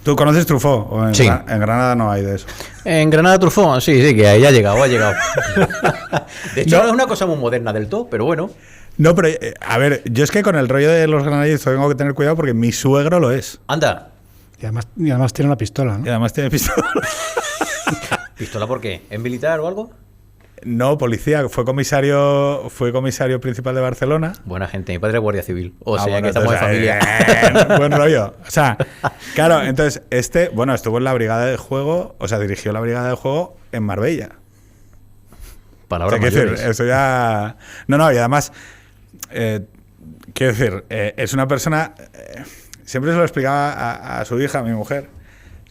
¿Tú conoces Truffaut? ¿O en, Sí. En Granada no hay de eso? En Granada Truffaut, sí, que ahí ha llegado. De hecho, No. no es una cosa muy moderna del todo, pero bueno. No, pero a ver, yo es que con el rollo de los granadillos tengo que tener cuidado porque mi suegro lo es. Anda. Y además tiene una pistola, Y ¿no? además tiene pistola. ¿Pistola por qué? ¿Es militar o algo? No, policía, fue comisario principal de Barcelona. Buena gente, mi padre es guardia civil. O sea Bueno, que estamos en entonces, familia. buen rollo. O sea, claro, entonces estuvo en la brigada de juego, o sea, dirigió la brigada de juego en Marbella. Palabras O sea, quiero mayores. decir, eso ya... No, y además, quiero decir, es una persona... siempre se lo explicaba a su hija, a mi mujer.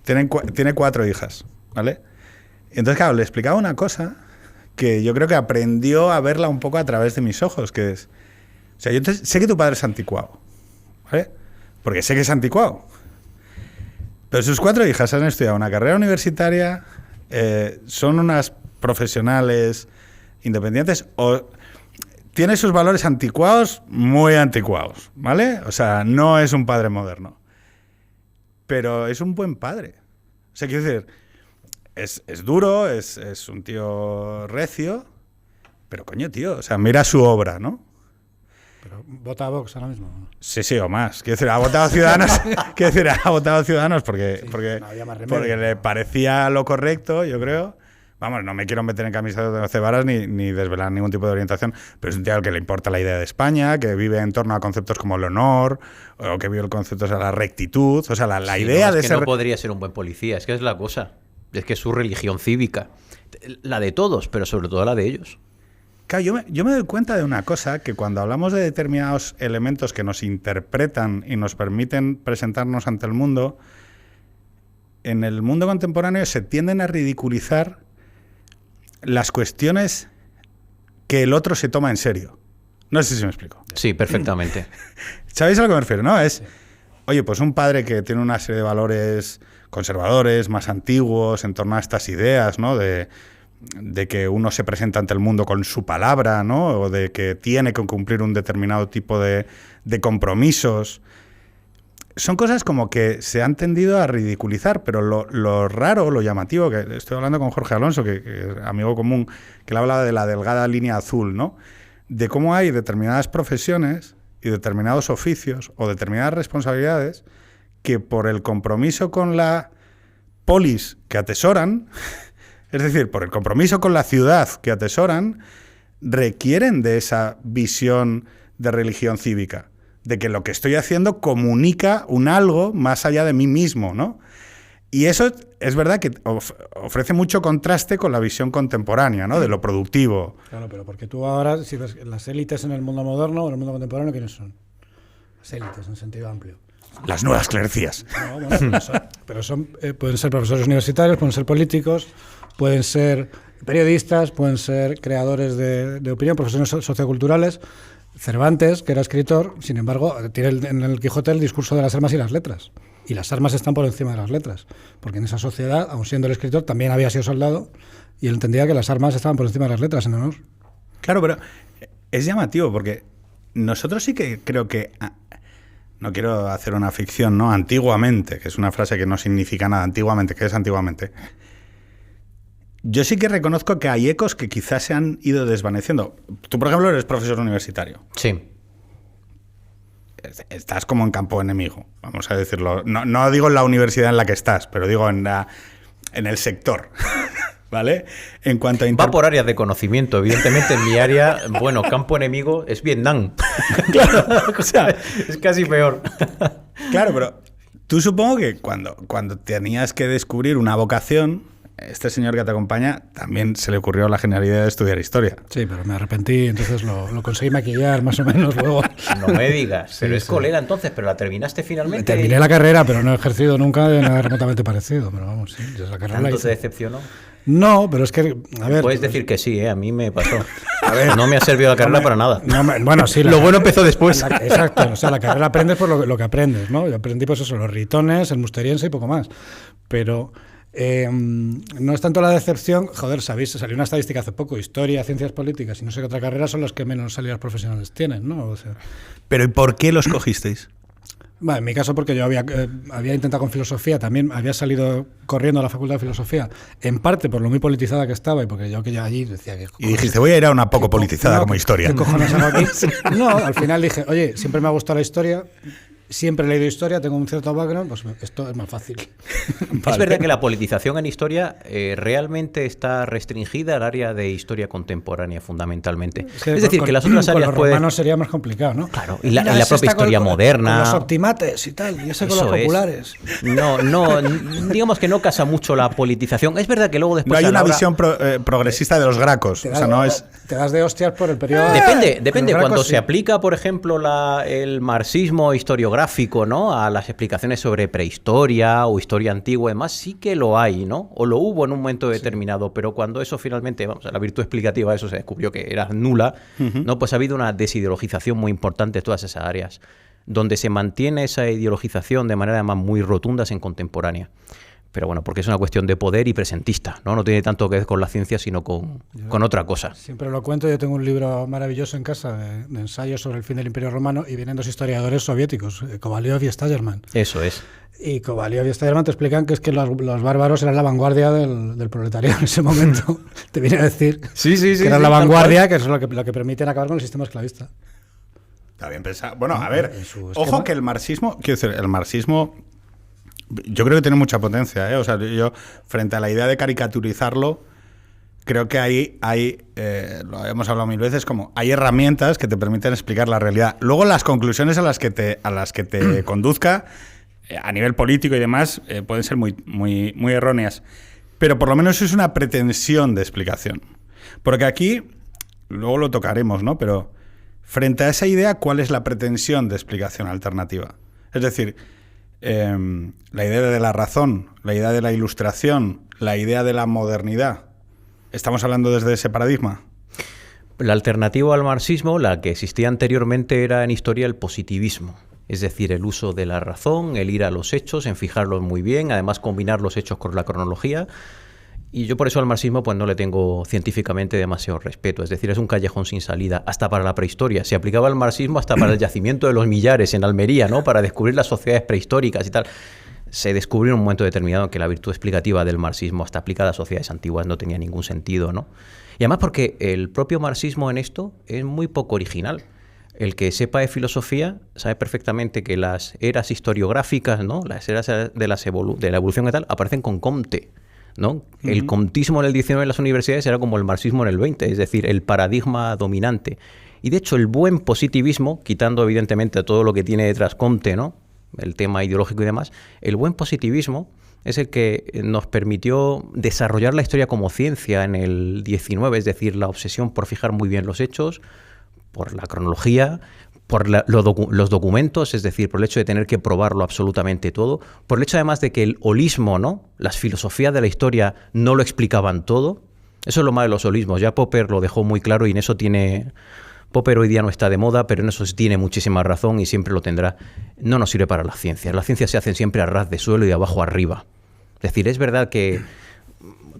Tiene 4 hijas, ¿vale? Y entonces, claro, le explicaba una cosa que yo creo que aprendió a verla un poco a través de mis ojos, que es... O sea, yo sé que tu padre es anticuado, ¿vale? Porque sé que es anticuado. Pero sus 4 hijas han estudiado una carrera universitaria, son unas profesionales independientes, o tiene sus valores anticuados, muy anticuados, ¿vale? O sea, no es un padre moderno. Pero es un buen padre. O sea, quiero decir, es duro, es un tío recio, pero coño, tío, o sea, mira su obra, ¿no? Pero vota a Vox ahora mismo. Sí, o más. Quiero decir, ha votado Ciudadanos. Quiero decir, ha votado Ciudadanos porque, Sí, porque, no había más remedio. porque le parecía lo correcto, yo creo. Vamos, no me quiero meter en camisa de 12 varas ni desvelar ningún tipo de orientación, pero es un tío al que le importa la idea de España, que vive en torno a conceptos como el honor, o que vive el concepto de la rectitud, o sea, la Sí, idea no, de es que ser... no podría ser un buen policía, es que es la cosa. Es que es su religión cívica. La de todos, pero sobre todo la de ellos. Claro, yo me doy cuenta de una cosa, que cuando hablamos de determinados elementos que nos interpretan y nos permiten presentarnos ante el mundo, en el mundo contemporáneo se tienden a ridiculizar las cuestiones que el otro se toma en serio. No sé si me explico. Sí, perfectamente. ¿Sabéis a lo que me refiero? ¿No? Oye, pues un padre que tiene una serie de valores conservadores, más antiguos, en torno a estas ideas, ¿no? De que uno se presenta ante el mundo con su palabra, ¿no? O de que tiene que cumplir un determinado tipo de compromisos. Son cosas como que se han tendido a ridiculizar, pero lo raro, lo llamativo, que estoy hablando con Jorge Alonso, que amigo común, que él hablaba de la delgada línea azul, ¿no? De cómo hay determinadas profesiones y determinados oficios o determinadas responsabilidades que por el compromiso con la polis que atesoran, es decir, por el compromiso con la ciudad que atesoran, requieren de esa visión de religión cívica, de que lo que estoy haciendo comunica un algo más allá de mí mismo, ¿no? Y eso es verdad que ofrece mucho contraste con la visión contemporánea, ¿no? De lo productivo. Claro, pero porque tú ahora, si ves las élites en el mundo moderno o en el mundo contemporáneo, ¿quiénes son? Las élites en sentido amplio. Las nuevas clericías. No, bueno, pueden ser profesores universitarios, pueden ser políticos, pueden ser periodistas, pueden ser creadores de opinión, profesores socioculturales. Cervantes, que era escritor, sin embargo, tiene en el Quijote el discurso de las armas y las letras. Y las armas están por encima de las letras. Porque en esa sociedad, aun siendo el escritor, también había sido soldado y él entendía que las armas estaban por encima de las letras en honor. Claro, pero es llamativo porque nosotros sí que creo que... No quiero hacer una ficción, ¿no? Antiguamente, que es una frase que no significa nada. Antiguamente, ¿qué es antiguamente? Yo sí que reconozco que hay ecos que quizás se han ido desvaneciendo. Tú, por ejemplo, eres profesor universitario. Sí. Estás como en campo enemigo, vamos a decirlo. No digo en la universidad en la que estás, pero digo en el sector. ¿Vale? En cuanto a Va por áreas de conocimiento. Evidentemente, en mi área, bueno, campo enemigo es Vietnam. Claro, o sea, es casi peor. Claro, pero tú supongo que cuando tenías que descubrir una vocación, este señor que te acompaña también se le ocurrió la genialidad de estudiar historia. Sí, pero me arrepentí, entonces lo conseguí maquillar más o menos luego. No me digas. Pero Sí, es sí. colega entonces, pero la terminaste finalmente. Terminé la carrera, pero no he ejercido nunca de nada remotamente parecido. Pero vamos, sí, yo la carrera la ¿Tanto te hice. decepcionó? No, pero es que, a ver... Puedes decir que sí, a mí me pasó. A ver, no me ha servido la carrera para nada. Bueno, sí. Lo bueno empezó después. Exacto, o sea, la carrera aprendes por lo que aprendes, ¿no? Yo aprendí pues eso, los ritones, el musteriense y poco más. Pero no es tanto la decepción, joder, sabéis, salió una estadística hace poco, historia, ciencias políticas y no sé qué otra carrera son las que menos salidas profesionales tienen, ¿no? O sea, Pero ¿y por qué los cogisteis? Bueno, en mi caso porque yo había intentado con filosofía, también había salido corriendo a la Facultad de Filosofía, en parte por lo muy politizada que estaba y porque yo allí decía que... Y dijiste, voy a ir a una poco politizada como historia. ¿Qué cojones hago aquí? No, al final dije, oye, siempre me ha gustado la historia, siempre he leído historia, tengo un cierto background, pues esto es más fácil. Vale. Es verdad que la politización en historia realmente está restringida al área de historia contemporánea, fundamentalmente. Es decir, que las otras áreas con los romanos sería más complicado, ¿no? Claro, y la propia historia moderna. Con los optimates y tal, y ese con los populares. No, digamos que no casa mucho la politización. Es verdad que luego después... No hay una visión progresista de los gracos. O sea, no es... Te das de hostias por el periodo... Depende. Cuando se aplica, por ejemplo, el marxismo historiográfico, ¿no?, a las explicaciones sobre prehistoria o historia antigua y demás, sí que lo hay, ¿no? O lo hubo en un momento determinado, pero cuando eso finalmente, vamos, la virtud explicativa de eso se descubrió que era nula, ¿no? Pues ha habido una desideologización muy importante de todas esas áreas, donde se mantiene esa ideologización de manera además muy rotundas en contemporánea. Pero bueno, porque es una cuestión de poder y presentista, ¿no? No tiene tanto que ver con la ciencia, sino con otra cosa. Siempre lo cuento, yo tengo un libro maravilloso en casa de ensayos sobre el fin del Imperio Romano y vienen dos historiadores soviéticos, Kovalyov y Stagerman. Eso es. Y Kovalyov y Stagerman te explican que es que los bárbaros eran la vanguardia del proletariado en ese momento. Te viene a decir que eran la vanguardia, que es lo que permiten acabar con el sistema esclavista. Está bien pensado. Bueno, a ver, ojo que el marxismo, quiero decir, el marxismo... Yo creo que tiene mucha potencia, ¿eh? O sea, yo, frente a la idea de caricaturizarlo, creo que hay lo hemos hablado mil veces, como hay herramientas que te permiten explicar la realidad. Luego las conclusiones a las que te conduzca, a nivel político y demás, pueden ser muy erróneas. Pero por lo menos es una pretensión de explicación. Porque aquí, luego lo tocaremos, ¿no? Pero frente a esa idea, ¿cuál es la pretensión de explicación alternativa? Es decir... la idea de la razón, la idea de la ilustración, la idea de la modernidad. ¿Estamos hablando desde ese paradigma? La alternativa al marxismo, la que existía anteriormente, era en historia el positivismo. Es decir, el uso de la razón, el ir a los hechos, en fijarlos muy bien, además combinar los hechos con la cronología. Y yo por eso al marxismo pues no le tengo científicamente demasiado respeto. Es decir, es un callejón sin salida, hasta para la prehistoria. Se aplicaba el marxismo hasta para el yacimiento de los Millares en Almería, ¿no? Para descubrir las sociedades prehistóricas y tal. Se descubrió en un momento determinado que la virtud explicativa del marxismo, hasta aplicada a sociedades antiguas, no tenía ningún sentido, ¿no? Y además porque el propio marxismo en esto es muy poco original. El que sepa de filosofía sabe perfectamente que las eras historiográficas, ¿no?, las eras de la evolución y tal, aparecen con Comte, ¿no? El comtismo en el 19 en las universidades era como el marxismo en el 20, es decir, el paradigma dominante. Y de hecho el buen positivismo, quitando evidentemente todo lo que tiene detrás Comte, ¿no?, el tema ideológico y demás, el buen positivismo es el que nos permitió desarrollar la historia como ciencia en el 19, es decir, la obsesión por fijar muy bien los hechos, por la cronología, por los documentos, es decir, por el hecho de tener que probarlo absolutamente todo, por el hecho además de que el holismo, ¿no?, las filosofías de la historia no lo explicaban todo. Eso es lo malo de los holismos. Ya Popper lo dejó muy claro y en eso tiene... Popper hoy día no está de moda, pero en eso sí tiene muchísima razón y siempre lo tendrá. No nos sirve para las ciencias. Las ciencias se hacen siempre a ras de suelo y de abajo arriba. Es decir, es verdad que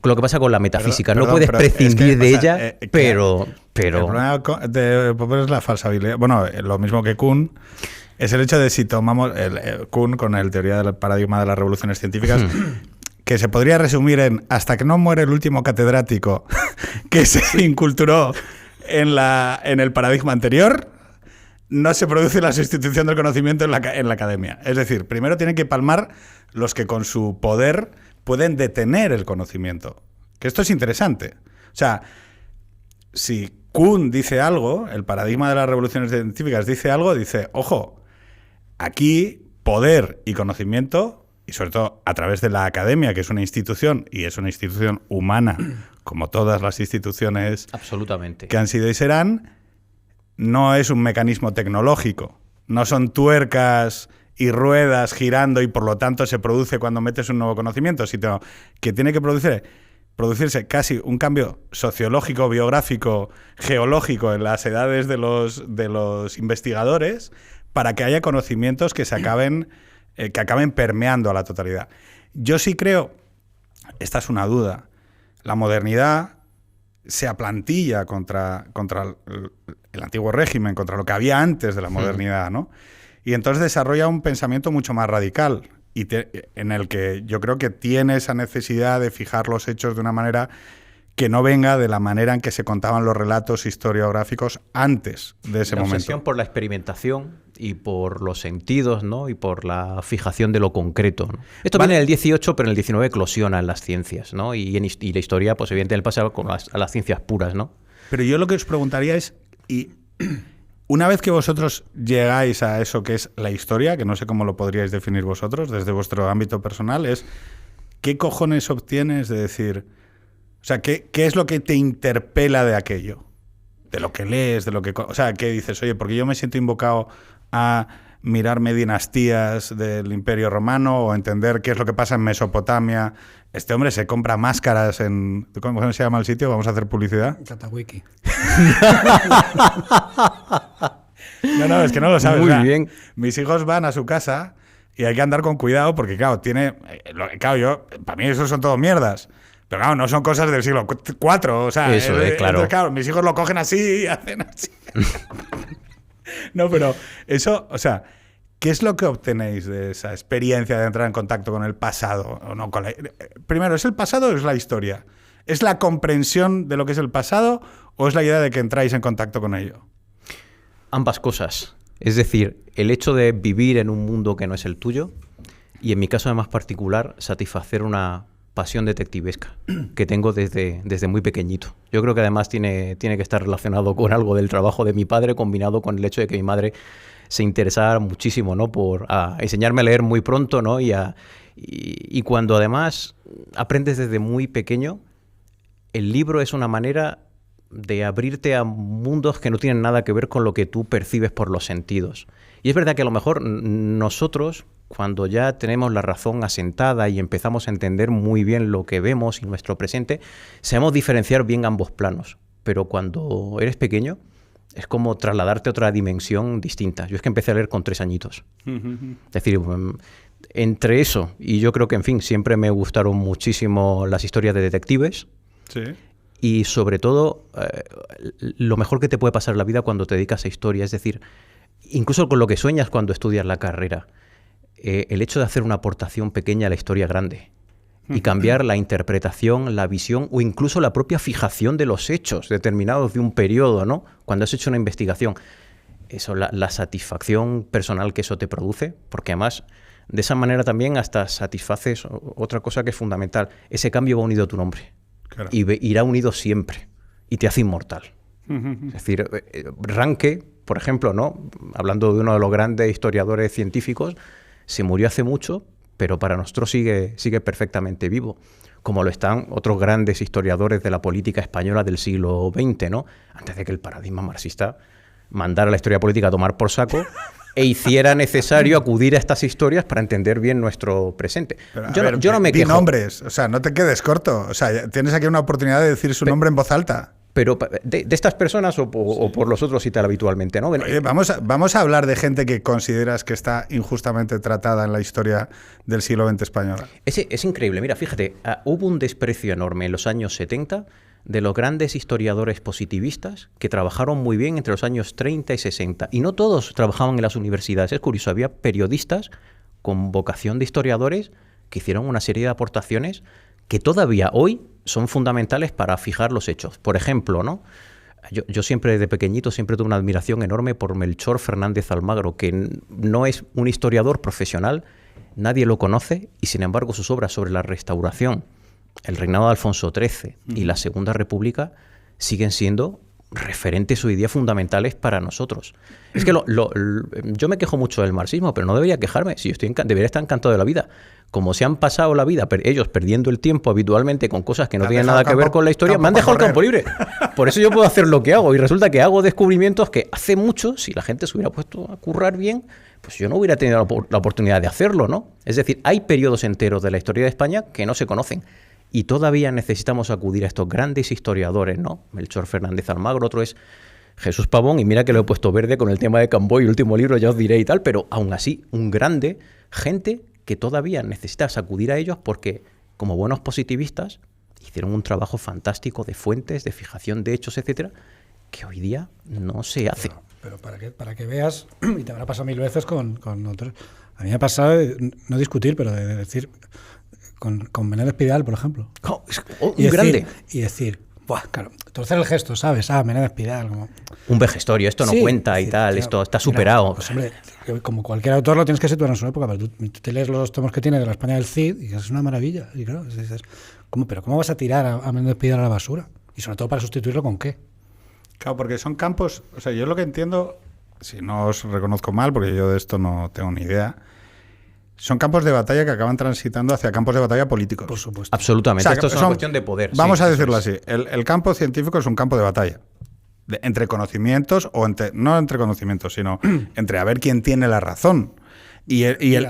lo que pasa con la metafísica, no puedes prescindir de ella, pero... El problema de Popper es la falsabilidad. Bueno, lo mismo que Kuhn, es el hecho de si tomamos Kuhn con la teoría del paradigma de las revoluciones científicas, que se podría resumir en hasta que no muere el último catedrático que se inculturó en el paradigma anterior, no se produce la sustitución del conocimiento en la academia. Es decir, primero tienen que palmar los que con su poder pueden detener el conocimiento. Que esto es interesante. O sea, si Kuhn dice algo, el paradigma de las revoluciones científicas dice algo, dice, ojo, aquí poder y conocimiento, y sobre todo a través de la academia, que es una institución, y es una institución humana, como todas las instituciones absolutamente que han sido y serán, no es un mecanismo tecnológico, no son tuercas y ruedas girando y por lo tanto se produce cuando metes un nuevo conocimiento, sino que tiene que producirse casi un cambio sociológico, biográfico, geológico en las edades de los investigadores para que haya conocimientos que acaben permeando a la totalidad. Yo sí creo, esta es una duda, la modernidad se aplantilla contra el antiguo régimen, contra lo que había antes de la modernidad, ¿no? Y entonces desarrolla un pensamiento mucho más radical en el que yo creo que tiene esa necesidad de fijar los hechos de una manera que no venga de la manera en que se contaban los relatos historiográficos antes de ese momento. La obsesión por la experimentación y por los sentidos, ¿no? Y por la fijación de lo concreto, ¿no? Esto viene en el 18, pero en el 19 eclosiona en las ciencias, ¿no? Y la historia, pues evidentemente, pasa a las ciencias puras, ¿no? Pero yo lo que os preguntaría es, y una vez que vosotros llegáis a eso que es la historia, que no sé cómo lo podríais definir vosotros desde vuestro ámbito personal, es ¿qué cojones obtienes de decir... O sea, ¿qué es lo que te interpela de aquello? De lo que lees, de lo que... O sea, ¿qué dices? Oye, porque yo me siento invocado a mirarme dinastías del Imperio Romano o entender qué es lo que pasa en Mesopotamia. Este hombre se compra máscaras en... ¿Cómo se llama el sitio? Vamos a hacer publicidad. Catawiki. No, es que no lo sabes. Muy bien. Mis hijos van a su casa y hay que andar con cuidado porque, claro, para mí eso son todo mierdas. Pero claro, no son cosas del siglo IV, o sea... Eso, claro. Entonces, claro, mis hijos lo cogen así y hacen así. No, pero eso, o sea, ¿qué es lo que obtenéis de esa experiencia de entrar en contacto con el pasado? ¿O no? Primero, ¿es el pasado o es la historia? ¿Es la comprensión de lo que es el pasado o es la idea de que entráis en contacto con ello? Ambas cosas. Es decir, el hecho de vivir en un mundo que no es el tuyo y, en mi caso además particular, satisfacer una pasión detectivesca que tengo desde muy pequeñito. Yo creo que además tiene que estar relacionado con algo del trabajo de mi padre, combinado con el hecho de que mi madre se interesaba muchísimo, ¿no? Por enseñarme a leer muy pronto, ¿no? Y cuando además aprendes desde muy pequeño, el libro es una manera de abrirte a mundos que no tienen nada que ver con lo que tú percibes por los sentidos. Y es verdad que a lo mejor nosotros, cuando ya tenemos la razón asentada y empezamos a entender muy bien lo que vemos y nuestro presente, sabemos diferenciar bien ambos planos. Pero cuando eres pequeño, es como trasladarte a otra dimensión distinta. Yo es que empecé a leer con 3 añitos. Es decir, entre eso y yo creo que, en fin, siempre me gustaron muchísimo las historias de detectives. Sí. Y sobre todo, lo mejor que te puede pasar en la vida cuando te dedicas a historia, es decir, incluso con lo que sueñas cuando estudias la carrera, el hecho de hacer una aportación pequeña a la historia grande y cambiar la interpretación, la visión o incluso la propia fijación de los hechos determinados de un periodo, ¿no? Cuando has hecho una investigación, eso, la satisfacción personal que eso te produce, porque además de esa manera también hasta satisfaces otra cosa que es fundamental. Ese cambio va unido a tu nombre. Claro. Y irá unido siempre y te hace inmortal. Es decir, Ranke, por ejemplo, ¿no? Hablando de uno de los grandes historiadores científicos, se murió hace mucho, pero para nosotros sigue perfectamente vivo, como lo están otros grandes historiadores de la política española del siglo XX, ¿no? Antes de que el paradigma marxista mandara la historia política a tomar por saco e hiciera necesario acudir a estas historias para entender bien nuestro presente. Pero, yo no me quejo. Nombres, o sea, no te quedes corto. O sea, tienes aquí una oportunidad de decir su nombre en voz alta. Pero de estas personas o por los otros y tal habitualmente, ¿no? Oye, vamos a hablar de gente que consideras que está injustamente tratada en la historia del siglo XX española. Es increíble. Mira, fíjate, hubo un desprecio enorme en los años 70 de los grandes historiadores positivistas que trabajaron muy bien entre los años 30 y 60. Y no todos trabajaban en las universidades. Es curioso, había periodistas con vocación de historiadores que hicieron una serie de aportaciones que todavía hoy son fundamentales para fijar los hechos. Por ejemplo, ¿no? Yo siempre desde pequeñito siempre tuve una admiración enorme por Melchor Fernández Almagro, que no es un historiador profesional, nadie lo conoce, y sin embargo sus obras sobre la Restauración, el reinado de Alfonso XIII y la Segunda República siguen siendo referentes hoy día fundamentales para nosotros. Es que yo me quejo mucho del marxismo, pero no debería quejarme. Si yo debería estar encantado de la vida. Como se han pasado la vida ellos perdiendo el tiempo habitualmente con cosas que no tienen nada que ver con la historia, me han dejado el campo libre. Por eso yo puedo hacer lo que hago. Y resulta que hago descubrimientos que hace mucho, si la gente se hubiera puesto a currar bien, pues yo no hubiera tenido la oportunidad de hacerlo, ¿no? Es decir, hay periodos enteros de la historia de España que no se conocen. Y todavía necesitamos acudir a estos grandes historiadores, ¿no? Melchor Fernández Almagro, otro es Jesús Pavón, y mira que lo he puesto verde con el tema de Camboy, el último libro, ya os diré y tal, pero aún así, un grande, gente que todavía necesitas acudir a ellos porque, como buenos positivistas, hicieron un trabajo fantástico de fuentes, de fijación de hechos, etcétera, que hoy día no se hace. Pero para que veas, y te habrá pasado 1000 veces con otros. A mí me ha pasado de no discutir, pero de decir con Menéndez Pidal, por ejemplo. Un grande. Y decir, buah, claro, torcer el gesto, ¿sabes? Menéndez Pidal. Como... Un vejestorio, esto no Sí, cuenta y decir, tal, tío, esto está superado. Pues hombre, como cualquier autor lo tienes que situar en su época, pero tú te lees los tomos que tiene de la España del Cid y es una maravilla. Y claro, dices, ¿pero cómo vas a tirar a Menéndez Pidal a la basura? Y sobre todo para sustituirlo con qué. Claro, porque son campos, o sea, yo lo que entiendo, si no os reconozco mal, porque yo de esto no tengo ni idea, son campos de batalla que acaban transitando hacia campos de batalla políticos. Por supuesto. Absolutamente, O sea, esto es una cuestión de poder. Vamos sí, a eso decirlo es. así, el campo científico es un campo de batalla. Entre conocimientos, o no entre conocimientos, sino entre a ver quién tiene la razón. O sea, el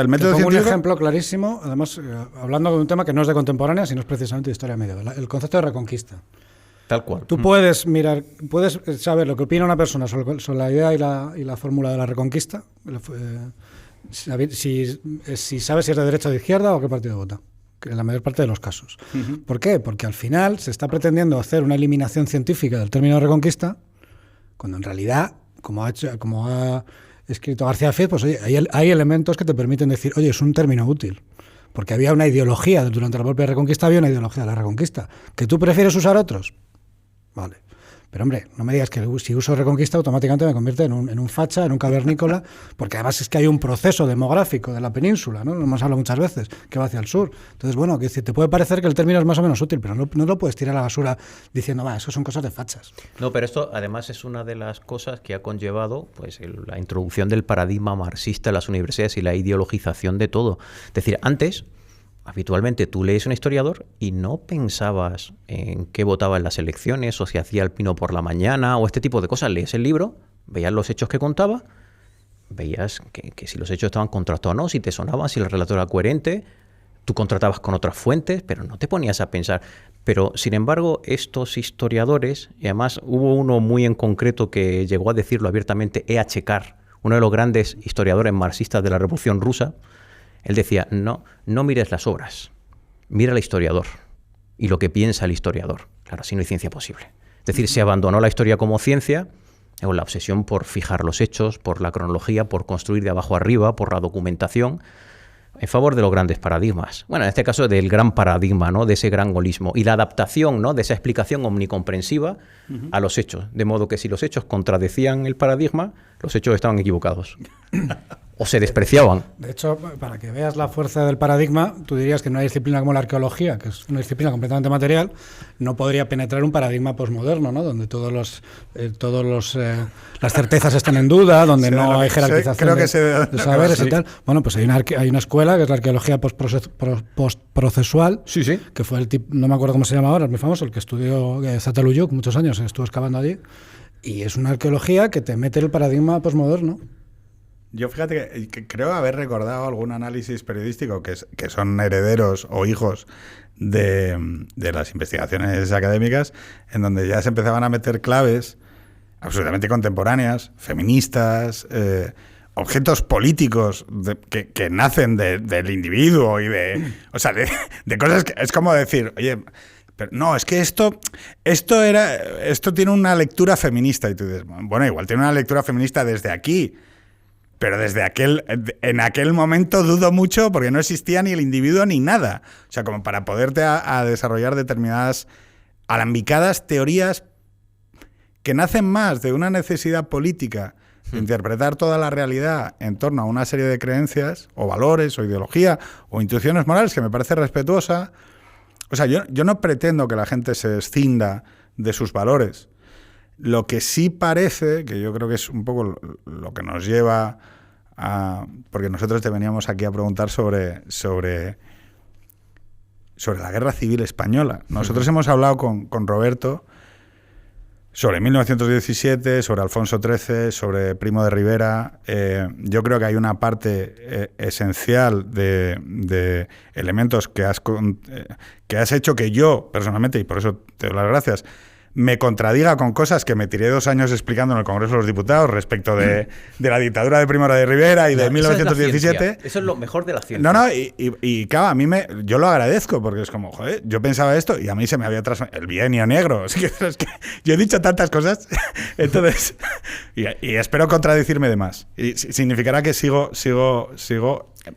método Te pongo un científico... ejemplo clarísimo, además, hablando de un tema que no es de contemporánea, sino es precisamente de historia medieval. El concepto de reconquista. Tal cual. Tú puedes saber lo que opina una persona sobre la idea y la fórmula de la reconquista, si sabes si es de derecha o de izquierda o qué partido vota, en la mayor parte de los casos. ¿Por qué? Porque al final se está pretendiendo hacer una eliminación científica del término reconquista, cuando en realidad, como ha escrito García Fiz, pues oye, hay elementos que te permiten decir, oye, es un término útil. Porque había una ideología, durante la propia Reconquista había una ideología de la Reconquista. ¿Que tú prefieres usar otros? Vale. Pero hombre, no me digas que si uso Reconquista automáticamente me convierte en un facha, en un cavernícola, porque además es que hay un proceso demográfico de la península, ¿no? Lo hemos hablado muchas veces, que va hacia el sur. Entonces, bueno, que te puede parecer que el término es más o menos útil, pero no lo puedes tirar a la basura diciendo, eso son cosas de fachas. No, pero esto además es una de las cosas que ha conllevado pues la introducción del paradigma marxista en las universidades y la ideologización de todo. Es decir, antes... Habitualmente tú lees un historiador y no pensabas en qué votaba en las elecciones o si hacía el pino por la mañana o este tipo de cosas. Lees el libro, veías los hechos que contaba, veías que si los hechos estaban contrastados o no, si te sonaban, si el relato era coherente, tú contratabas con otras fuentes, pero no te ponías a pensar. Pero, sin embargo, estos historiadores, y además hubo uno muy en concreto que llegó a decirlo abiertamente, E.H. Carr, uno de los grandes historiadores marxistas de la Revolución Rusa. Él decía, no mires las obras, mira al historiador y lo que piensa el historiador. Claro, así no hay ciencia posible. Es decir, se abandonó la historia como ciencia, con la obsesión por fijar los hechos, por la cronología, por construir de abajo arriba, por la documentación, en favor de los grandes paradigmas. Bueno, en este caso del gran paradigma, ¿no? De ese gran holismo. Y la adaptación, ¿no? De esa explicación omnicomprensiva a los hechos. De modo que si los hechos contradecían el paradigma, los hechos estaban equivocados. O se despreciaban. De hecho, para que veas la fuerza del paradigma, tú dirías que en una disciplina como la arqueología, que es una disciplina completamente material, no podría penetrar un paradigma posmoderno, ¿no? Donde las certezas están en duda, donde no hay jerarquización de saberes y tal. Bueno, pues hay una escuela que es la arqueología postprocesual, sí. que fue el tipo, no me acuerdo cómo se llama ahora, es muy famoso, el que estudió Zataluyuk muchos años, estuvo excavando allí, y es una arqueología que te mete el paradigma posmoderno. Yo fíjate que creo haber recordado algún análisis periodístico que son herederos o hijos de las investigaciones académicas, en donde ya se empezaban a meter claves absolutamente contemporáneas, feministas, objetos políticos que nacen del individuo y de cosas que es como decir, oye, pero no, es que esto tiene una lectura feminista, y tú dices, bueno, igual tiene una lectura feminista desde aquí. Pero en aquel momento dudo mucho porque no existía ni el individuo ni nada. O sea, como para poderte a desarrollar determinadas alambicadas teorías que nacen más de una necesidad política de interpretar toda la realidad en torno a una serie de creencias o valores o ideología o intuiciones morales que me parece respetuosa. O sea, yo no pretendo que la gente se escinda de sus valores. Lo que sí parece, que yo creo que es un poco lo que nos lleva a... Porque nosotros te veníamos aquí a preguntar sobre la Guerra Civil Española. Nosotros hemos hablado con Roberto sobre 1917, sobre Alfonso XIII, sobre Primo de Rivera. Yo creo que hay una parte esencial de elementos que has hecho que yo, personalmente, y por eso te doy las gracias, me contradiga con cosas que me tiré 2 años explicando en el Congreso de los Diputados respecto de la dictadura de Primo de Rivera y de 1917. Eso es lo mejor de la ciencia. No, y claro, yo lo agradezco porque es como, joder, yo pensaba esto y a mí se me había trasformado el bienio negro. Es que yo he dicho tantas cosas, entonces, y espero contradecirme de más. Y significará que sigo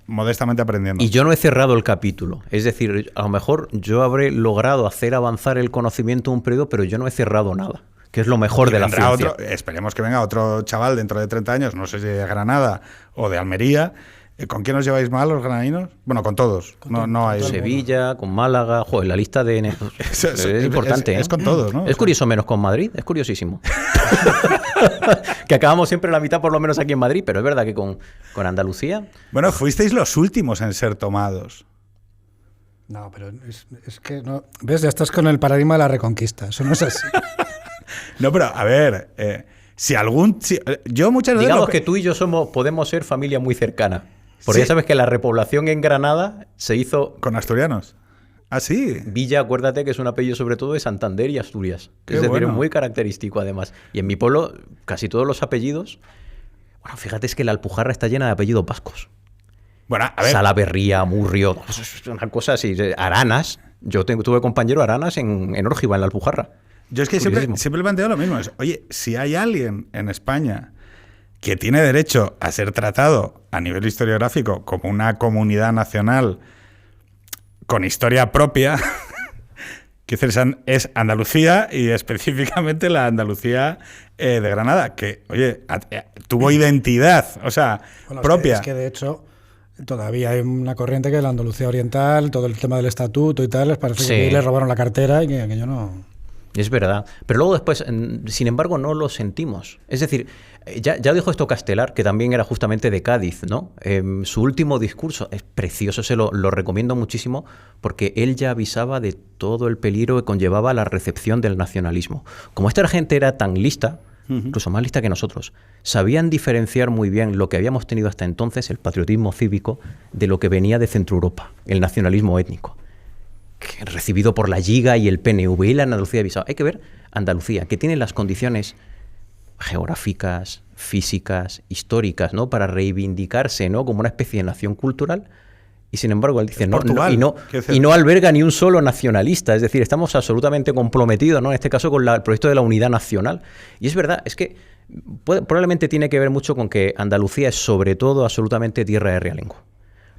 modestamente aprendiendo. Y yo no he cerrado el capítulo. Es decir, a lo mejor yo habré logrado hacer avanzar el conocimiento de un periodo, pero yo no he cerrado nada, que es lo mejor de la ciencia. Esperemos que venga otro chaval dentro de 30 años, no sé si de Granada o de Almería. ¿Con quién os lleváis mal los granadinos? Bueno, con todos. No hay... Sevilla, con Málaga. Joder, la lista de... es importante. Es con todos, ¿no? Es curioso menos con Madrid. Es curiosísimo. Que acabamos siempre la mitad, por lo menos aquí en Madrid, pero es verdad que con Andalucía... Bueno, fuisteis los últimos en ser tomados. No, pero es que no... ¿Ves? Ya estás con el paradigma de la reconquista. Eso no es así. No, pero a ver... yo muchas veces... Digamos que tú y yo podemos ser familia muy cercana. Porque ya sabes que la repoblación en Granada se hizo... ¿Con asturianos? Ah, sí. Villa, acuérdate que es un apellido sobre todo de Santander y Asturias. Qué es decir, bueno. Es muy característico además. Y en mi pueblo, casi todos los apellidos... Bueno, fíjate, es que la Alpujarra está llena de apellidos vascos. Bueno, a ver... Salaverría, Murrio... Es una cosa así. Aranas. Yo tuve compañero Aranas en Órgiva, en la Alpujarra. Yo es que siempre planteo lo mismo. Oye, si hay alguien en España que tiene derecho a ser tratado a nivel historiográfico como una comunidad nacional con historia propia, que es Andalucía y específicamente la Andalucía de Granada, que, oye, tuvo identidad, o sea, propia. Es que de hecho todavía hay una corriente que es la Andalucía Oriental, todo el tema del estatuto y tal, les parece que les robaron la cartera y que aquello no... Es verdad. Pero luego después, sin embargo, no lo sentimos. Es decir, ya dijo esto Castelar, que también era justamente de Cádiz, ¿no? Su último discurso es precioso, lo recomiendo muchísimo, porque él ya avisaba de todo el peligro que conllevaba la recepción del nacionalismo. Como esta gente era tan lista, incluso más lista que nosotros, sabían diferenciar muy bien lo que habíamos tenido hasta entonces, el patriotismo cívico, de lo que venía de Centro Europa, el nacionalismo étnico, recibido por la Lliga y el PNV y la Andalucía avisado. Hay que ver Andalucía, que tiene las condiciones geográficas, físicas, históricas, ¿no? Para reivindicarse, ¿no? Como una especie de nación cultural, y sin embargo él dice no alberga ni un solo nacionalista. Es decir, estamos absolutamente comprometidos, ¿no? En este caso con el proyecto de la unidad nacional. Y es verdad, es que probablemente tiene que ver mucho con que Andalucía es sobre todo absolutamente tierra de realengo.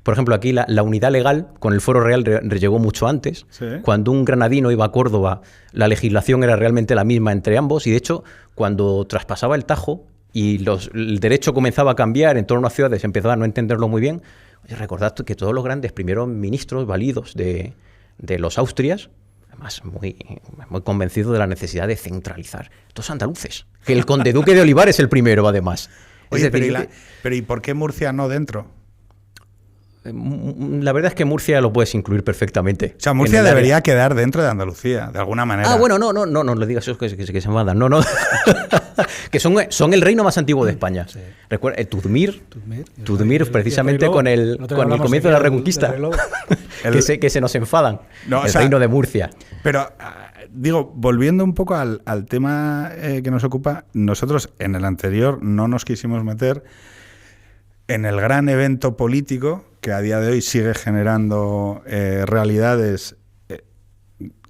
Por ejemplo, aquí la unidad legal con el Foro Real llegó mucho antes. Sí. Cuando un granadino iba a Córdoba, la legislación era realmente la misma entre ambos, y de hecho, cuando traspasaba el Tajo y el derecho comenzaba a cambiar en torno a ciudades, empezaba a no entenderlo muy bien. Oye, recordad que todos los grandes primeros ministros válidos de los Austrias, además muy convencidos de la necesidad de centralizar, todos andaluces. Que el conde duque de Olivar es el primero, además. Oye, pero ¿y por qué Murcia no dentro? La verdad es que Murcia lo puedes incluir perfectamente. O sea, Murcia debería quedar dentro de Andalucía, de alguna manera. Ah, bueno, no le digas eso que se enfadan. No. Que son el reino más antiguo de España. Sí. Recuerda, Tudmir, precisamente con el comienzo de la Reconquista. que se nos enfadan. No, el reino de Murcia. Pero, digo, volviendo un poco al tema que nos ocupa, nosotros en el anterior no nos quisimos meter en el gran evento político que a día de hoy sigue generando realidades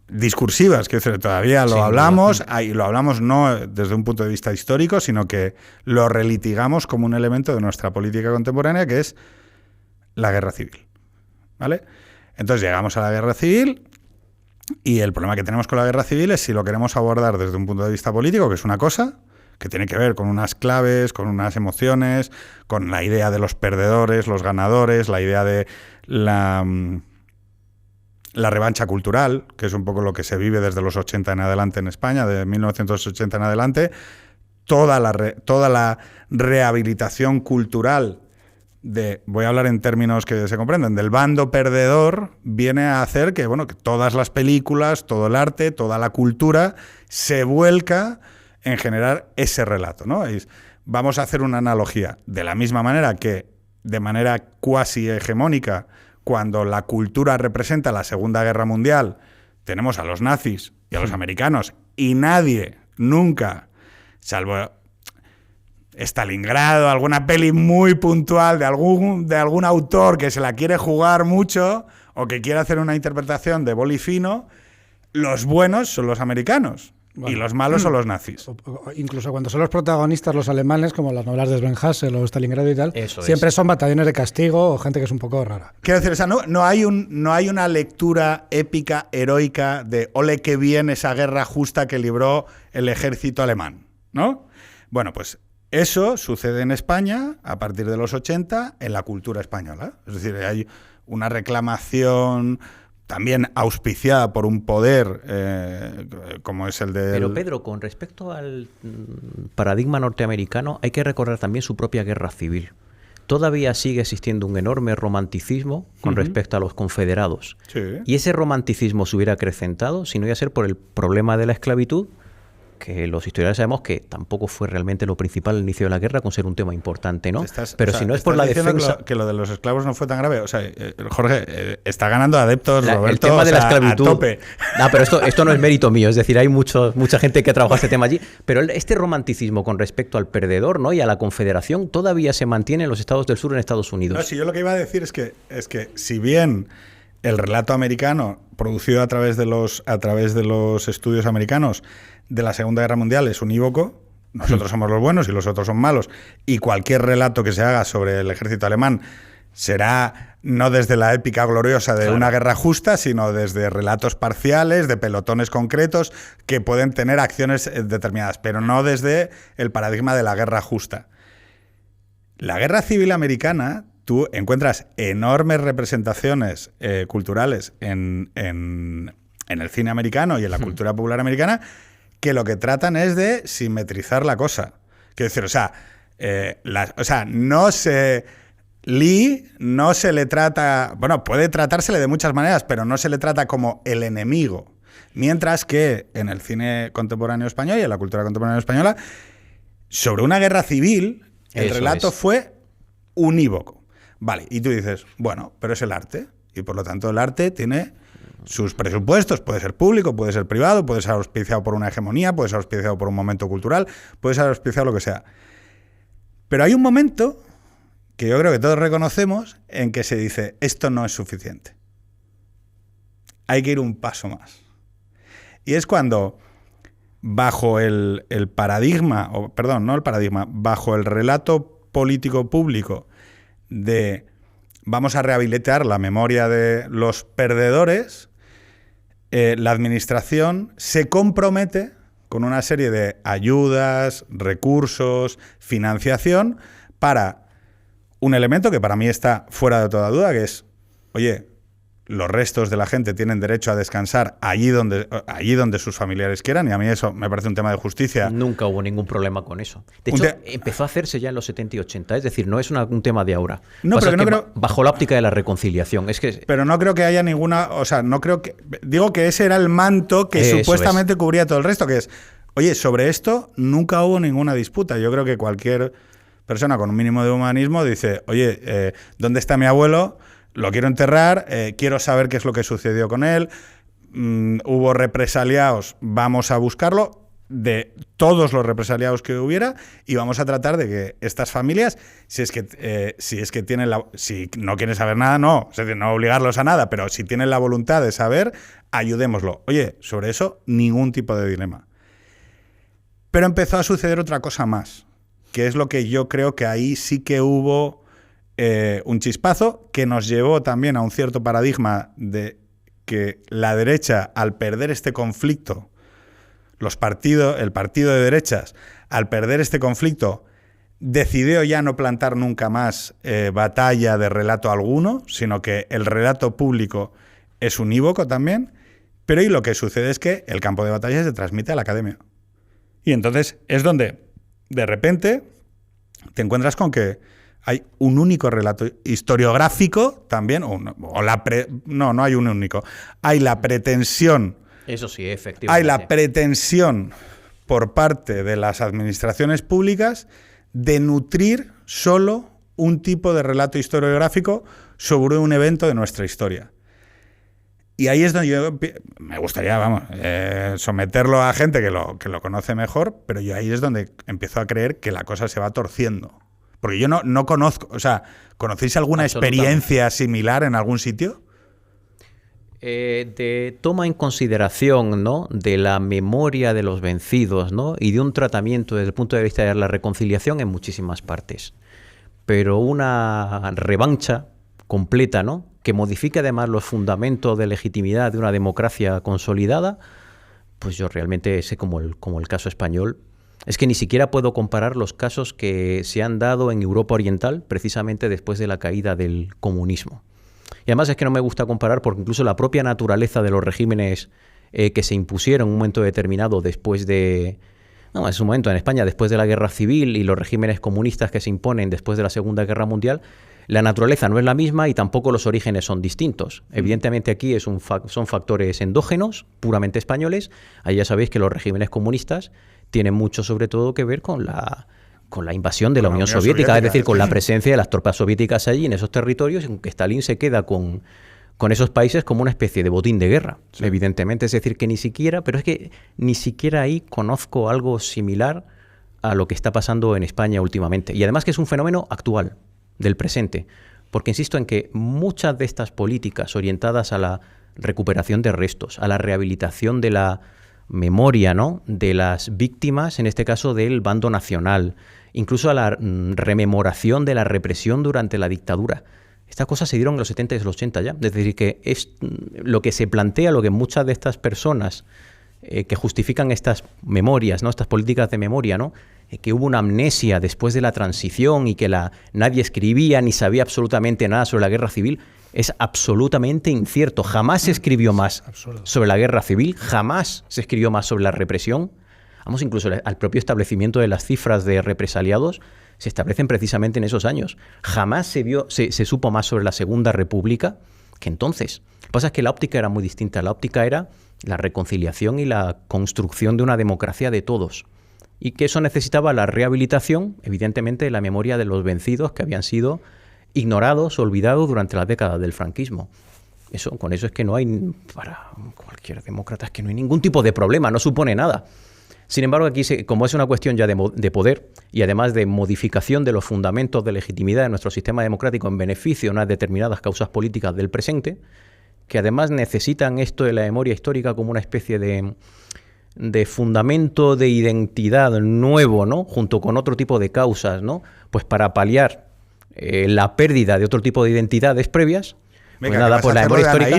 discursivas, que todavía lo hablamos, y lo hablamos no desde un punto de vista histórico, sino que lo relitigamos como un elemento de nuestra política contemporánea, que es la guerra civil, ¿vale? Entonces llegamos a la guerra civil y el problema que tenemos con la guerra civil es si lo queremos abordar desde un punto de vista político, que es una cosa, que tiene que ver con unas claves, con unas emociones, con la idea de los perdedores, los ganadores, la idea de la revancha cultural, que es un poco lo que se vive desde los 80 en adelante en España, de 1980 en adelante, toda la rehabilitación cultural voy a hablar en términos que se comprenden, del bando perdedor, viene a hacer que, bueno, que todas las películas, todo el arte, toda la cultura se vuelca en generar ese relato, ¿no? Vamos a hacer una analogía. De la misma manera que, de manera cuasi hegemónica, cuando la cultura representa la Segunda Guerra Mundial, tenemos a los nazis y a los americanos y nadie, nunca, salvo Stalingrado, alguna peli muy puntual de algún autor que se la quiere jugar mucho o que quiere hacer una interpretación de boli fino, los buenos son los americanos. Bueno, y los malos son los nazis. Incluso cuando son los protagonistas los alemanes, como las novelas de Sven Hassel o Stalingrado y tal, siempre son batallones de castigo o gente que es un poco rara. Quiero decir, o sea, no hay una lectura épica, heroica de ole qué bien esa guerra justa que libró el ejército alemán, ¿no? Bueno, pues eso sucede en España a partir de los 80 en la cultura española. Es decir, hay una reclamación también auspiciada por un poder como es el de... Pero Pedro, con respecto al paradigma norteamericano, hay que recordar también su propia guerra civil. Todavía sigue existiendo un enorme romanticismo con respecto a los confederados. Sí. Y ese romanticismo se hubiera acrecentado si no iba a ser por el problema de la esclavitud, que los historiadores sabemos que tampoco fue realmente lo principal al inicio de la guerra, con ser un tema importante, ¿no? Pero si no es por la defensa... Que lo de los esclavos no fue tan grave. O sea, Jorge, está ganando adeptos, Roberto, el tema de la esclavitud, a tope. No, pero esto no es mérito mío, es decir, hay mucha gente que trabaja este tema allí, pero este romanticismo con respecto al perdedor, ¿no?, y a la confederación todavía se mantiene en los estados del sur, en Estados Unidos. No, si yo lo que iba a decir es que si bien el relato americano, producido a través de los estudios americanos de la Segunda Guerra Mundial, es unívoco, nosotros somos los buenos y los otros son malos, y cualquier relato que se haga sobre el ejército alemán será no desde la épica gloriosa de una guerra justa, sino desde relatos parciales, de pelotones concretos, que pueden tener acciones determinadas, pero no desde el paradigma de la guerra justa. La guerra civil americana, tú encuentras enormes representaciones culturales en el cine americano y en la cultura popular americana, que lo que tratan es de simetrizar la cosa. Quiero decir, Lee no se le trata... Bueno, puede tratársele de muchas maneras, pero no se le trata como el enemigo. Mientras que en el cine contemporáneo español y en la cultura contemporánea española, sobre una guerra civil, el relato fue unívoco. Vale, y tú dices, bueno, pero es el arte. Y por lo tanto el arte tiene sus presupuestos, puede ser público, puede ser privado, puede ser auspiciado por una hegemonía, puede ser auspiciado por un momento cultural, puede ser auspiciado lo que sea. Pero hay un momento que yo creo que todos reconocemos en que se dice, esto no es suficiente. Hay que ir un paso más. Y es cuando, bajo el paradigma, bajo el relato político público de vamos a rehabilitar la memoria de los perdedores, la administración se compromete con una serie de ayudas, recursos, financiación para un elemento que para mí está fuera de toda duda, que es, oye, los restos de la gente tienen derecho a descansar allí donde sus familiares quieran, y a mí eso me parece un tema de justicia. Nunca hubo ningún problema con eso. De hecho, empezó a hacerse ya en los 70 y 80, es decir, no es un tema de ahora. No, pero no creo... Bajo la óptica de la reconciliación. Pero no creo que haya ninguna... O sea, no creo que... Digo que ese era el manto que supuestamente cubría todo el resto, que es, oye, sobre esto nunca hubo ninguna disputa. Yo creo que cualquier persona con un mínimo de humanismo dice, oye, ¿dónde está mi abuelo? Lo quiero enterrar, quiero saber qué es lo que sucedió con él, hubo represaliados, vamos a buscarlo, de todos los represaliados que hubiera, y vamos a tratar de que estas familias, si no quieren saber nada, no, es decir, no obligarlos a nada, pero si tienen la voluntad de saber, ayudémoslo. Oye, sobre eso, ningún tipo de dilema. Pero empezó a suceder otra cosa más, que es lo que yo creo que ahí sí que hubo... un chispazo que nos llevó también a un cierto paradigma de que la derecha, al perder este conflicto, el partido de derechas, al perder este conflicto, decidió ya no plantar nunca más batalla de relato alguno, sino que el relato público es unívoco también, pero y lo que sucede es que el campo de batalla se transmite a la academia. Y entonces es donde, de repente, te encuentras con que hay un único relato historiográfico también, no hay un único. Hay la pretensión... Eso sí, efectivamente. Hay la pretensión por parte de las administraciones públicas de nutrir solo un tipo de relato historiográfico sobre un evento de nuestra historia. Y ahí es donde yo me gustaría, vamos, someterlo a gente que lo conoce mejor, pero yo ahí es donde empiezo a creer que la cosa se va torciendo. Porque yo no conozco, o sea, ¿conocéis alguna experiencia similar en algún sitio? De toma en consideración, ¿no?, de la memoria de los vencidos, ¿no?, y de un tratamiento desde el punto de vista de la reconciliación en muchísimas partes. Pero una revancha completa, ¿no?, que modifique además los fundamentos de legitimidad de una democracia consolidada, pues yo realmente sé como el caso español. Es que ni siquiera puedo comparar los casos que se han dado en Europa Oriental precisamente después de la caída del comunismo. Y además es que no me gusta comparar porque incluso la propia naturaleza de los regímenes que se impusieron en un momento determinado después de... No, en su momento en España después de la Guerra Civil y los regímenes comunistas que se imponen después de la Segunda Guerra Mundial, la naturaleza no es la misma y tampoco los orígenes son distintos. Evidentemente aquí son factores endógenos, puramente españoles. Ahí ya sabéis que los regímenes comunistas tienen mucho sobre todo que ver con la invasión de la Unión Soviética, es decir, con la presencia de las tropas soviéticas allí en esos territorios, en que Stalin se queda con esos países como una especie de botín de guerra, sí. Evidentemente. Es decir, que ni siquiera ahí conozco algo similar a lo que está pasando en España últimamente. Y además que es un fenómeno actual, del presente, porque insisto en que muchas de estas políticas orientadas a la recuperación de restos, a la rehabilitación de la memoria, ¿no?, de las víctimas, en este caso del bando nacional, incluso a la rememoración de la represión durante la dictadura. Estas cosas se dieron en los 70 y los 80 ya. Es decir, que es lo que se plantea, lo que muchas de estas personas que justifican estas memorias, ¿no?, estas políticas de memoria, ¿no?, que hubo una amnesia después de la transición y que nadie escribía ni sabía absolutamente nada sobre la guerra civil, es absolutamente incierto. Jamás se escribió más sobre la guerra civil, jamás se escribió más sobre la represión. Vamos, incluso al propio establecimiento de las cifras de represaliados se establecen precisamente en esos años. Jamás se supo más sobre la Segunda República que entonces. Lo que pasa es que la óptica era muy distinta. La óptica era la reconciliación y la construcción de una democracia de todos. Y que eso necesitaba la rehabilitación, evidentemente, de la memoria de los vencidos que habían sido ignorados, olvidados durante la década del franquismo. Con eso es que no hay, para cualquier demócrata, es que no hay ningún tipo de problema, no supone nada. Sin embargo, aquí, como es una cuestión ya de poder y además de modificación de los fundamentos de legitimidad de nuestro sistema democrático en beneficio de unas determinadas causas políticas del presente, que además necesitan esto de la memoria histórica como una especie de fundamento de identidad nuevo, ¿no?, junto con otro tipo de causas, ¿no?, pues para paliar la pérdida de otro tipo de identidades previas. Venga, pues nada, pues la memoria histórica.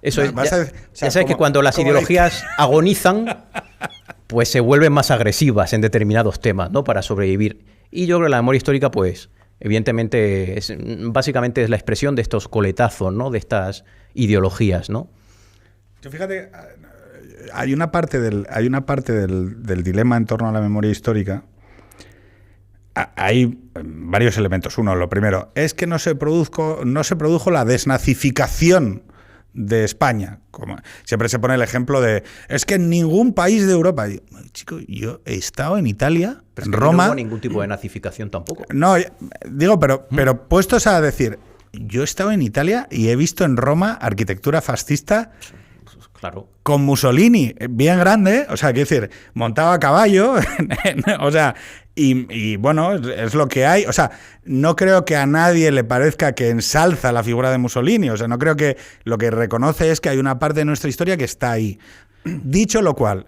Eso es, ya sabes que cuando las ideologías agonizan, pues se vuelven más agresivas en determinados temas, ¿no?, para sobrevivir. Y yo creo que la memoria histórica, pues, evidentemente, básicamente es la expresión de estos coletazos, ¿no?, de estas ideologías, ¿no? Fíjate, hay una parte del dilema en torno a la memoria histórica. Hay varios elementos. Uno, lo primero, es que no se produjo la desnazificación de España. Como siempre se pone el ejemplo de, es que en ningún país de Europa... Chico, yo he estado en Italia, pero en Roma... No hubo ningún tipo de nazificación tampoco. No, digo, pero puestos a decir, yo he estado en Italia y he visto en Roma arquitectura fascista... Claro. Con Mussolini, bien grande, o sea, quiero decir, montado a caballo, o sea, y bueno, es lo que hay. O sea, no creo que a nadie le parezca que ensalza la figura de Mussolini, o sea, no creo que lo que reconoce es que hay una parte de nuestra historia que está ahí. Dicho lo cual,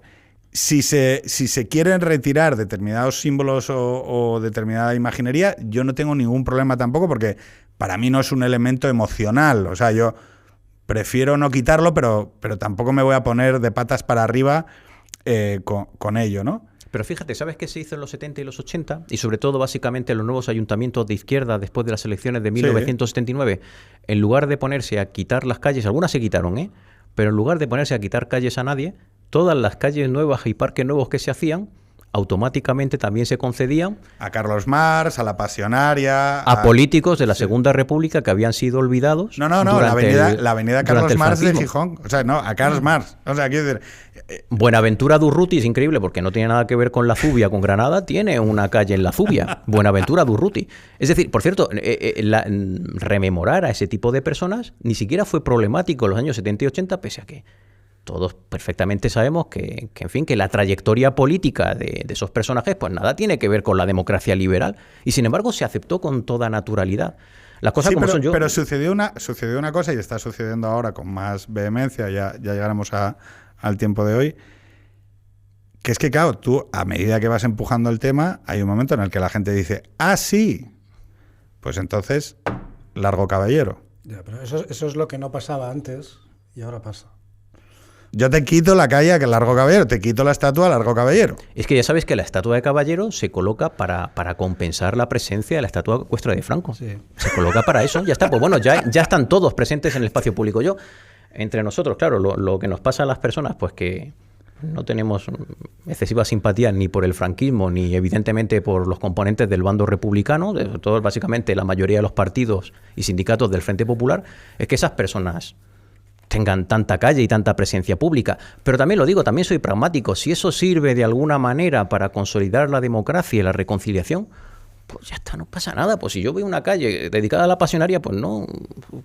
si se quieren retirar determinados símbolos o determinada imaginería, yo no tengo ningún problema tampoco, porque para mí no es un elemento emocional, o sea, yo... prefiero no quitarlo, pero tampoco me voy a poner de patas para arriba con ello, ¿no? Pero fíjate, ¿sabes qué se hizo en los 70 y los 80? Y sobre todo, básicamente, en los nuevos ayuntamientos de izquierda después de las elecciones de 1979. Sí. En lugar de ponerse a quitar las calles, algunas se quitaron, pero en lugar de ponerse a quitar calles a nadie, todas las calles nuevas y parques nuevos que se hacían, automáticamente también se concedían a Carlos Marx, a la Pasionaria, a políticos de la Segunda República que habían sido olvidados. No, la avenida Carlos Marx de Gijón. O sea, no, a Carlos Marx. O sea, quiero decir... Buenaventura Durruti es increíble porque no tiene nada que ver con la Zubia, con Granada, tiene una calle en la Zubia, Buenaventura Durruti. Es decir, por cierto, rememorar a ese tipo de personas ni siquiera fue problemático en los años 70 y 80, pese a que todos perfectamente sabemos que en fin, que la trayectoria política de esos personajes pues nada tiene que ver con la democracia liberal y sin embargo se aceptó con toda naturalidad. Las cosas como son yo. Pero sucedió una cosa y está sucediendo ahora con más vehemencia, ya llegaremos al tiempo de hoy, que es que claro, tú a medida que vas empujando el tema, hay un momento en el que la gente dice, ¡ah, sí! Pues entonces, largo caballero. Ya, pero eso es lo que no pasaba antes y ahora pasa. Yo te quito la calle que largo caballero, te quito la estatua largo caballero. Es que ya sabes que la estatua de caballero se coloca para compensar la presencia de la estatua ecuestre de Franco. Sí. Se coloca para eso, ya está. Pues bueno, ya están todos presentes en el espacio público. Yo, entre nosotros, claro, lo que nos pasa a las personas, pues que no tenemos excesiva simpatía ni por el franquismo, ni evidentemente por los componentes del bando republicano, todos básicamente la mayoría de los partidos y sindicatos del Frente Popular, es que esas personas tengan tanta calle y tanta presencia pública. Pero también lo digo, también soy pragmático. Si eso sirve de alguna manera para consolidar la democracia y la reconciliación, pues ya está, no pasa nada. Pues si yo veo una calle dedicada a la Pasionaria, pues no,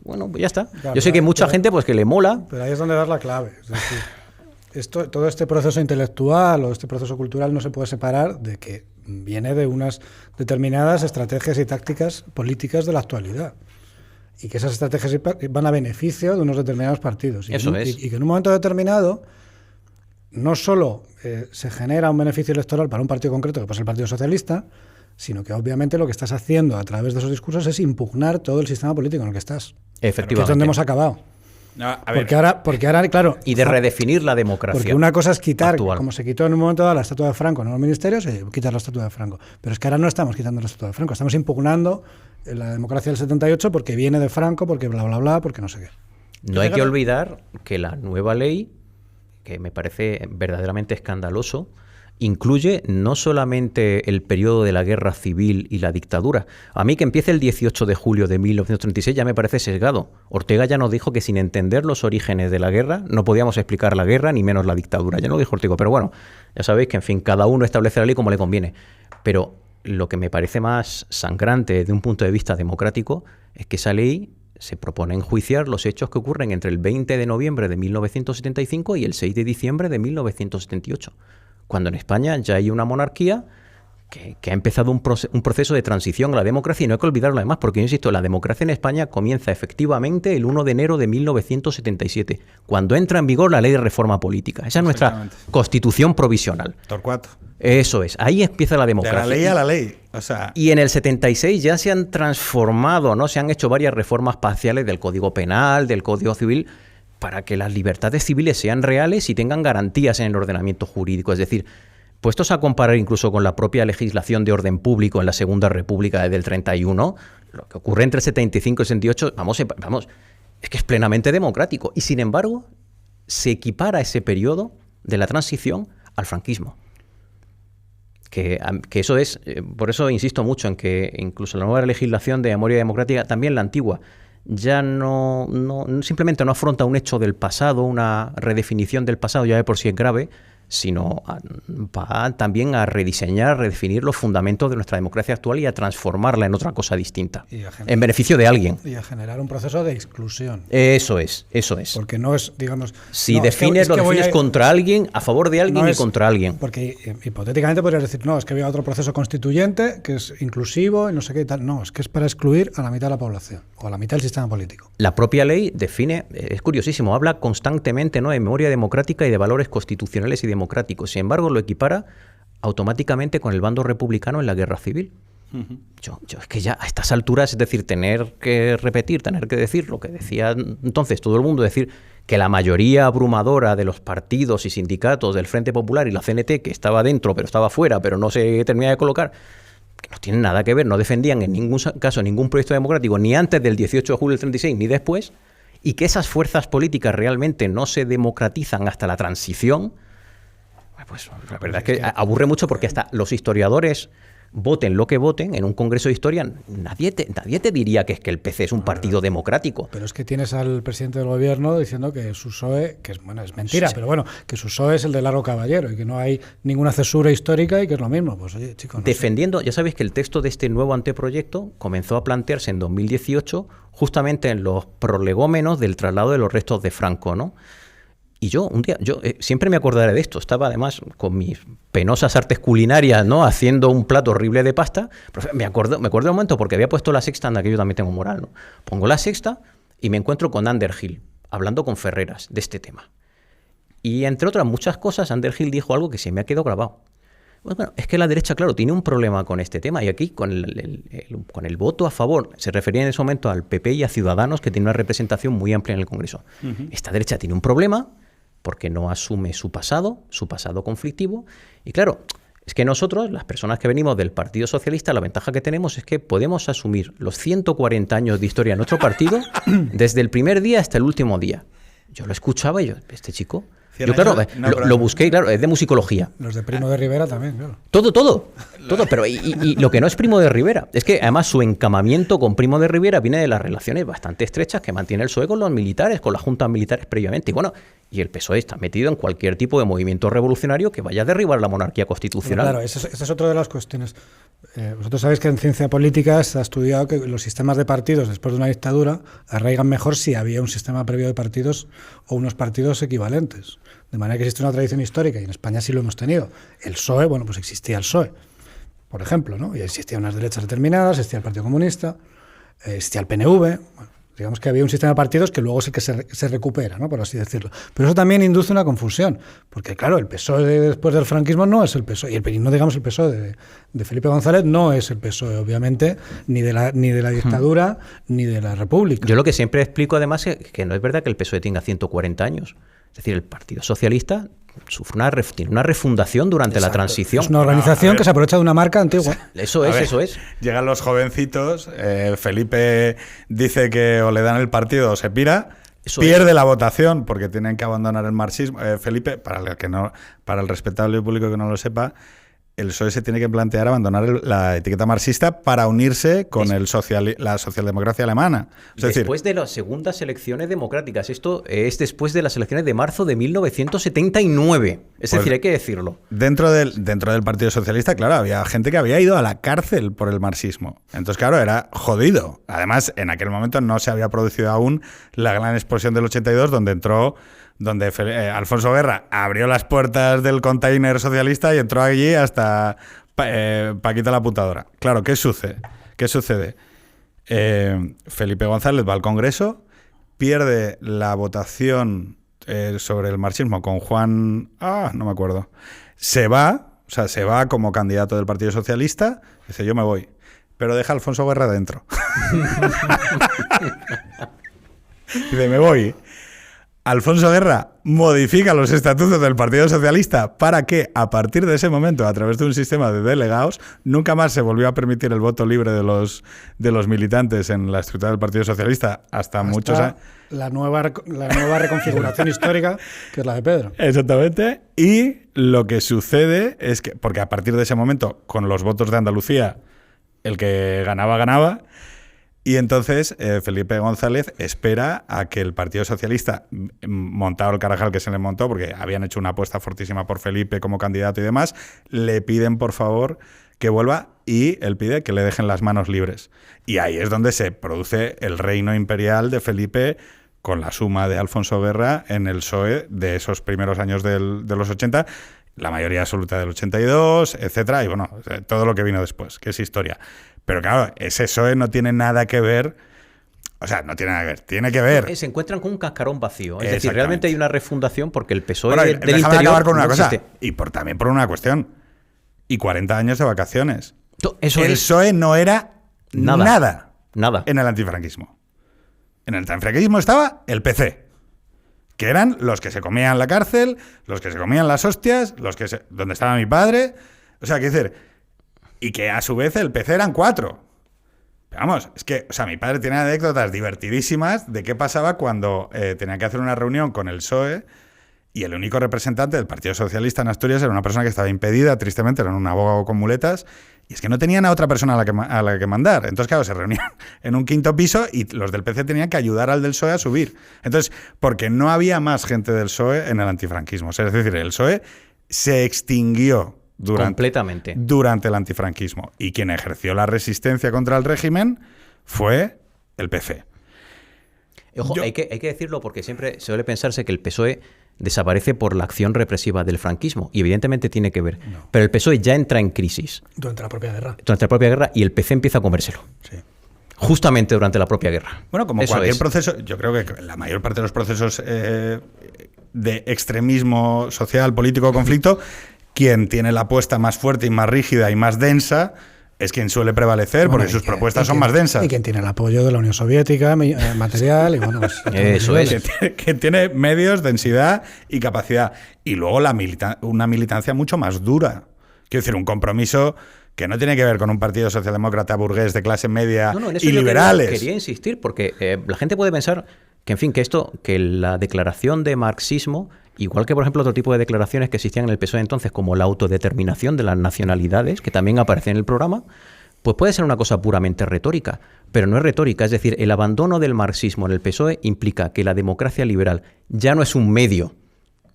bueno, pues ya está. Claro, yo sé que hay mucha gente pues que le mola. Pero ahí es donde das la clave. Es decir, todo este proceso intelectual o este proceso cultural no se puede separar de que viene de unas determinadas estrategias y tácticas políticas de la actualidad. Y que esas estrategias van a beneficio de unos determinados partidos. Eso es. Y que en un momento determinado no solo se genera un beneficio electoral para un partido concreto, que puede ser el Partido Socialista, sino que obviamente lo que estás haciendo a través de esos discursos es impugnar todo el sistema político en el que estás. Efectivamente. Que es donde hemos acabado. No, a ver. Porque ahora, claro... Y de redefinir la democracia. Porque una cosa es quitar, actual. Como se quitó en un momento dado la estatua de Franco en los ministerios, quitar la estatua de Franco. Pero es que ahora no estamos quitando la estatua de Franco, estamos impugnando la democracia del 78 porque viene de Franco, porque bla, bla, bla, porque no sé qué. No hay que olvidar que la nueva ley, que me parece verdaderamente escandaloso, incluye no solamente el periodo de la guerra civil y la dictadura. A mí que empiece el 18 de julio de 1936 ya me parece sesgado. Ortega ya nos dijo que sin entender los orígenes de la guerra no podíamos explicar la guerra ni menos la dictadura. Ya no lo dijo Ortega, pero bueno, ya sabéis que en fin, cada uno establece la ley como le conviene. Pero lo que me parece más sangrante desde un punto de vista democrático es que esa ley se propone enjuiciar los hechos que ocurren entre el 20 de noviembre de 1975 y el 6 de diciembre de 1978. Cuando en España ya hay una monarquía que ha empezado un proceso de transición a la democracia, y no hay que olvidarlo además, porque yo insisto, la democracia en España comienza efectivamente el 1 de enero de 1977, cuando entra en vigor la ley de reforma política. Esa es nuestra constitución provisional. Torcuato. Eso es, ahí empieza la democracia. De la ley a la ley. O sea... Y en el 76 ya se han transformado, ¿no? Se han hecho varias reformas parciales del Código Penal, del Código Civil, para que las libertades civiles sean reales y tengan garantías en el ordenamiento jurídico. Es decir, puestos a comparar incluso con la propia legislación de orden público en la Segunda República desde el 31, lo que ocurre entre el 75 y el 78, vamos, es que es plenamente democrático. Y sin embargo, se equipara ese periodo de la transición al franquismo. Que eso es, por eso insisto mucho en que incluso la nueva legislación de memoria democrática, también la antigua, ya no simplemente no afronta un hecho del pasado, una redefinición del pasado, ya de por sí es grave, sino va también a rediseñar, redefinir los fundamentos de nuestra democracia actual y a transformarla en otra cosa distinta, en beneficio de alguien. Y a generar un proceso de exclusión. Eso es. Porque no es, digamos... Si lo defines contra alguien, a favor de alguien y contra alguien. Porque hipotéticamente podrías decir, no, es que había otro proceso constituyente que es inclusivo y no sé qué y tal. No, es que es para excluir a la mitad de la población o a la mitad del sistema político. La propia ley define, es curiosísimo, habla constantemente, ¿no?, de memoria democrática y de valores constitucionales y democráticos. Sin embargo, lo equipara automáticamente con el bando republicano en la guerra civil. Yo es que ya a estas alturas, es decir, tener que decir lo que decía entonces todo el mundo, decir que la mayoría abrumadora de los partidos y sindicatos del Frente Popular y la CNT, que estaba dentro pero estaba fuera, pero no se termina de colocar, que no tienen nada que ver, no defendían en ningún caso ningún proyecto democrático, ni antes del 18 de julio del 36, ni después, y que esas fuerzas políticas realmente no se democratizan hasta la transición. Pues la verdad es que aburre mucho porque hasta los historiadores, voten lo que voten, en un congreso de historia, nadie te diría que es que el PC es un partido democrático. Pero es que tienes al presidente del gobierno diciendo que su PSOE, que es, bueno, es mentira, sí, pero bueno, que su PSOE es el de Largo Caballero y que no hay ninguna cesura histórica y que es lo mismo. Pues oye, chicos, no defendiendo, sé. Ya sabéis que el texto de este nuevo anteproyecto comenzó a plantearse en 2018, justamente en los prolegómenos del traslado de los restos de Franco, ¿no? Y yo siempre me acordaré de esto. Estaba además con mis penosas artes culinarias, ¿no? Haciendo un plato horrible de pasta. Pero me acuerdo de un momento porque había puesto La Sexta, en la que yo también tengo moral, ¿no? Pongo La Sexta y me encuentro con Underhill, hablando con Ferreras de este tema. Y entre otras muchas cosas, Underhill dijo algo que se me ha quedado grabado. Bueno, es que la derecha, claro, tiene un problema con este tema. Y aquí, con el voto a favor, se refería en ese momento al PP y a Ciudadanos, que tiene una representación muy amplia en el Congreso. Esta derecha tiene un problema porque no asume su pasado conflictivo. Y claro, es que nosotros, las personas que venimos del Partido Socialista, la ventaja que tenemos es que podemos asumir los 140 años de historia de nuestro partido desde el primer día hasta el último día. Yo lo escuchaba y yo, este chico... Yo, claro, lo busqué, claro, es de musicología. Los de Primo de Rivera también, claro. Todo, pero y lo que no es Primo de Rivera, es que además su encamamiento con Primo de Rivera viene de las relaciones bastante estrechas que mantiene el PSOE con los militares, con las juntas militares previamente. Y bueno, y el PSOE está metido en cualquier tipo de movimiento revolucionario que vaya a derribar la monarquía constitucional. Claro, esa es otra de las cuestiones. Vosotros sabéis que en ciencia política se ha estudiado que los sistemas de partidos después de una dictadura arraigan mejor si había un sistema previo de partidos o unos partidos equivalentes. De manera que existe una tradición histórica, y en España sí lo hemos tenido. El PSOE, bueno, pues existía el PSOE, por ejemplo, ¿no? Y existían unas derechas determinadas, existía el Partido Comunista, existía el PNV. Bueno, digamos que había un sistema de partidos que luego es el que se recupera, ¿no? Por así decirlo. Pero eso también induce una confusión, porque claro, el PSOE después del franquismo no es el PSOE, y el PSOE de Felipe González no es el PSOE, obviamente, ni de la dictadura, ni de la República. Yo lo que siempre explico además es que no es verdad que el PSOE tenga 140 años. Es decir, el Partido Socialista tiene una refundación durante la transición. Es una organización que se aprovecha de una marca antigua. Eso es. Llegan los jovencitos, Felipe dice que o le dan el partido o se pira, pierde la votación porque tienen que abandonar el marxismo. Felipe, para el respetable público que no lo sepa, el PSOE se tiene que plantear abandonar la etiqueta marxista para unirse con la socialdemocracia alemana. Después de las segundas elecciones democráticas. Esto es después de las elecciones de marzo de 1979. Es decir, hay que decirlo. Dentro del Partido Socialista, claro, había gente que había ido a la cárcel por el marxismo. Entonces, claro, era jodido. Además, en aquel momento no se había producido aún la gran explosión del 82, donde Alfonso Guerra abrió las puertas del container socialista y entró allí hasta Paquita la apuntadora. Claro, ¿qué sucede? Felipe González va al Congreso, pierde la votación sobre el marxismo con Juan... no me acuerdo. Se va como candidato del Partido Socialista, dice, yo me voy, pero deja a Alfonso Guerra dentro. Dice, me voy. Alfonso Guerra modifica los estatutos del Partido Socialista para que, a partir de ese momento, a través de un sistema de delegados, nunca más se volvió a permitir el voto libre de los militantes en la estructura del Partido Socialista hasta muchos años. La nueva reconfiguración histórica, que es la de Pedro. Exactamente. Y lo que sucede es que, porque a partir de ese momento, con los votos de Andalucía, el que ganaba. Y entonces Felipe González espera a que el Partido Socialista, montado el carajal que se le montó, porque habían hecho una apuesta fortísima por Felipe como candidato y demás, le piden por favor que vuelva y él pide que le dejen las manos libres. Y ahí es donde se produce el reino imperial de Felipe con la suma de Alfonso Guerra en el PSOE de esos primeros años de los 80, la mayoría absoluta del 82, etcétera, y bueno, todo lo que vino después, que es historia. Pero claro, ese PSOE no tiene nada que ver, tiene que ver. Se encuentran con un cascarón vacío, es decir, realmente hay una refundación porque el PSOE del déjame interior acabar con una cosa, existe. y también por una cuestión, y 40 años de vacaciones. El PSOE no era nada en el antifranquismo. En el antifranquismo estaba el PC, que eran los que se comían la cárcel, los que se comían las hostias, donde estaba mi padre. O sea, quiero decir, y que a su vez el PC eran 4. Pero vamos, es que, mi padre tiene anécdotas divertidísimas de qué pasaba cuando tenía que hacer una reunión con el PSOE Y el único representante del Partido Socialista en Asturias era una persona que estaba impedida, tristemente, era un abogado con muletas, y es que no tenían a otra persona a la que mandar. Entonces, claro, se reunían en un quinto piso y los del PC tenían que ayudar al del PSOE a subir. Entonces, porque no había más gente del PSOE en el antifranquismo. Es decir, el PSOE se extinguió completamente durante el antifranquismo. Y quien ejerció la resistencia contra el régimen fue el PC. Ojo, hay que decirlo porque siempre suele pensarse que el PSOE desaparece por la acción represiva del franquismo, y evidentemente tiene que ver. No. Pero el PSOE ya entra en crisis. Durante la propia guerra. Durante la propia guerra, y el PC empieza a comérselo. Sí. Justamente durante la propia guerra. Bueno, como eso cualquier proceso, yo creo que la mayor parte de los procesos de extremismo social, político, conflicto, quien tiene la apuesta más fuerte y más rígida y más densa es quien suele prevalecer, porque sus propuestas son más densas. Y quien tiene el apoyo de la Unión Soviética, material, y bueno, pues... Eso es. Que tiene medios, densidad y capacidad. Y luego una militancia mucho más dura. Quiero decir, un compromiso que no tiene que ver con un partido socialdemócrata burgués de clase media en eso y liberales. Quería insistir, porque la gente puede pensar que, en fin, que la declaración de marxismo, igual que, por ejemplo, otro tipo de declaraciones que existían en el PSOE entonces, como la autodeterminación de las nacionalidades, que también aparece en el programa, pues puede ser una cosa puramente retórica, pero no es retórica. Es decir, el abandono del marxismo en el PSOE implica que la democracia liberal ya no es un medio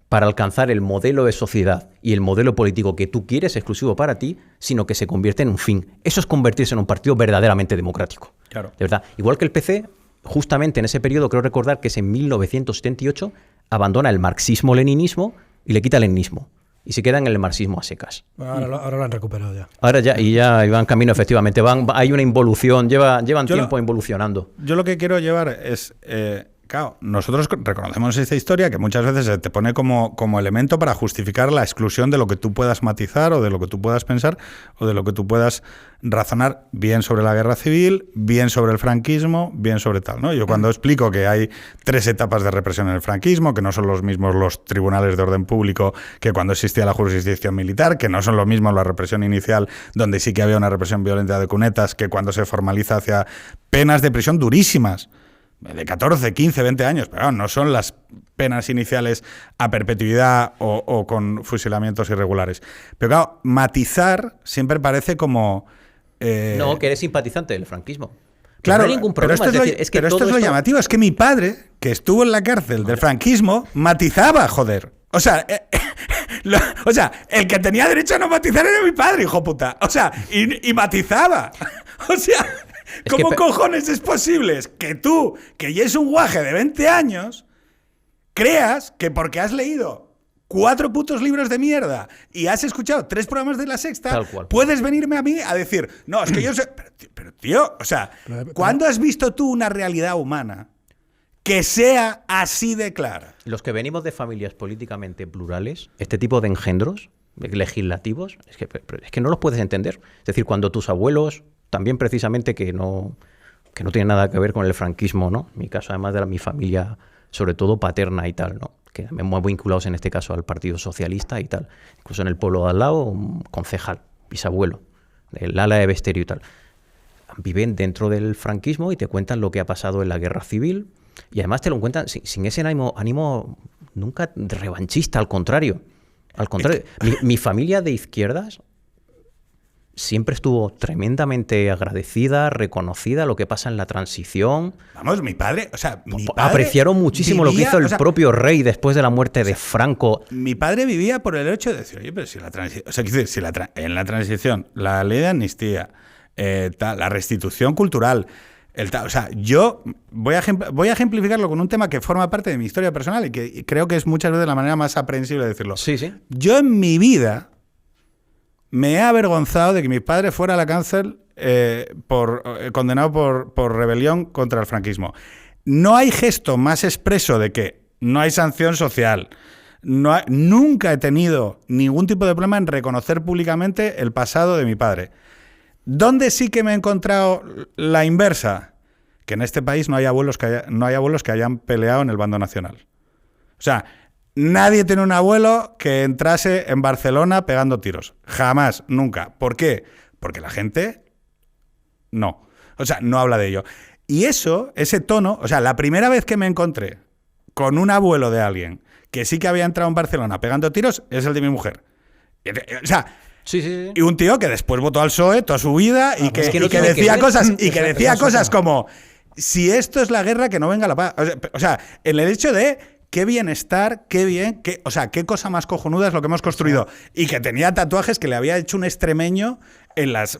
para alcanzar el modelo de sociedad y el modelo político que tú quieres exclusivo para ti, sino que se convierte en un fin. Eso es convertirse en un partido verdaderamente democrático. Claro. De verdad. Igual que el PC, justamente en ese periodo, creo recordar que es en 1978, abandona el marxismo-leninismo y le quita el leninismo. Y se queda en el marxismo a secas. Ahora lo han recuperado ya. Ahora ya van camino, efectivamente. Hay una involución, llevan tiempo involucionando. Yo lo que quiero llevar es... Claro, nosotros reconocemos esta historia que muchas veces se te pone como elemento para justificar la exclusión de lo que tú puedas matizar o de lo que tú puedas pensar o de lo que tú puedas razonar bien sobre la guerra civil, bien sobre el franquismo, bien sobre tal, ¿no? Yo cuando explico que hay 3 etapas de represión en el franquismo, que no son los mismos los tribunales de orden público que cuando existía la jurisdicción militar, que no son lo mismo la represión inicial, donde sí que había una represión violenta de cunetas, que cuando se formaliza hacia penas de prisión durísimas, de 14, 15, 20 años, pero no son las penas iniciales a perpetuidad o con fusilamientos irregulares. Pero claro, matizar siempre parece como... No, que eres simpatizante del franquismo. Claro, no hay ningún problema. Pero esto es lo llamativo, es que mi padre, que estuvo en la cárcel del franquismo, matizaba, joder. O sea, el que tenía derecho a no matizar era mi padre, hijo puta. O sea, y matizaba. O sea... ¿Cómo cojones es posible que tú, que ya es un guaje de 20 años, creas que porque has leído 4 putos libros de mierda y has escuchado 3 programas de La Sexta, puedes venirme a mí a decir, no, es que yo sé... Pero tío, o sea, ¿cuándo has visto tú una realidad humana que sea así de clara? Los que venimos de familias políticamente plurales, este tipo de engendros legislativos, es que no los puedes entender. Es decir, cuando tus abuelos... También precisamente que no tiene nada que ver con el franquismo, ¿no? En mi caso, además de mi familia, sobre todo paterna y tal, ¿no? Que me muy vinculados en este caso al Partido Socialista y tal. Incluso en el pueblo de al lado, un concejal, bisabuelo, del ala de Besterio y tal. Viven dentro del franquismo y te cuentan lo que ha pasado en la guerra civil, y además te lo cuentan sin ese ánimo nunca revanchista, al contrario. Al contrario, mi familia de izquierdas siempre estuvo tremendamente agradecida, reconocida lo que pasa en la transición. Vamos, mi padre apreciaron muchísimo lo que hizo el propio rey después de la muerte de Franco. Mi padre vivía por el hecho de decir, oye, pero si la transición, o sea, si en la transición, la ley de amnistía, la restitución cultural, o sea, yo voy a ejemplificarlo con un tema que forma parte de mi historia personal y que creo que es muchas veces la manera más aprehensible de decirlo. Sí, sí. Yo en mi vida me he avergonzado de que mi padre fuera a la cárcel condenado por rebelión contra el franquismo. No hay gesto más expreso de que no hay sanción social. Nunca he tenido ningún tipo de problema en reconocer públicamente el pasado de mi padre. ¿Dónde sí que me he encontrado la inversa? Que en este país no hay abuelos que hayan peleado en el bando nacional. O sea, nadie tiene un abuelo que entrase en Barcelona pegando tiros. Jamás, nunca. ¿Por qué? Porque la gente no. O sea, no habla de ello. Y ese tono, o sea, la primera vez que me encontré con un abuelo de alguien que sí que había entrado en Barcelona pegando tiros es el de mi mujer. O sea, Sí. y un tío que después votó al PSOE toda su vida y que tiene decía que cosas ver. y que decía cosas como si esto es la guerra, que no venga la paz. O sea, en el hecho de qué bienestar, qué bien, o sea, qué cosa más cojonuda es lo que hemos construido. Y que tenía tatuajes que le había hecho un extremeño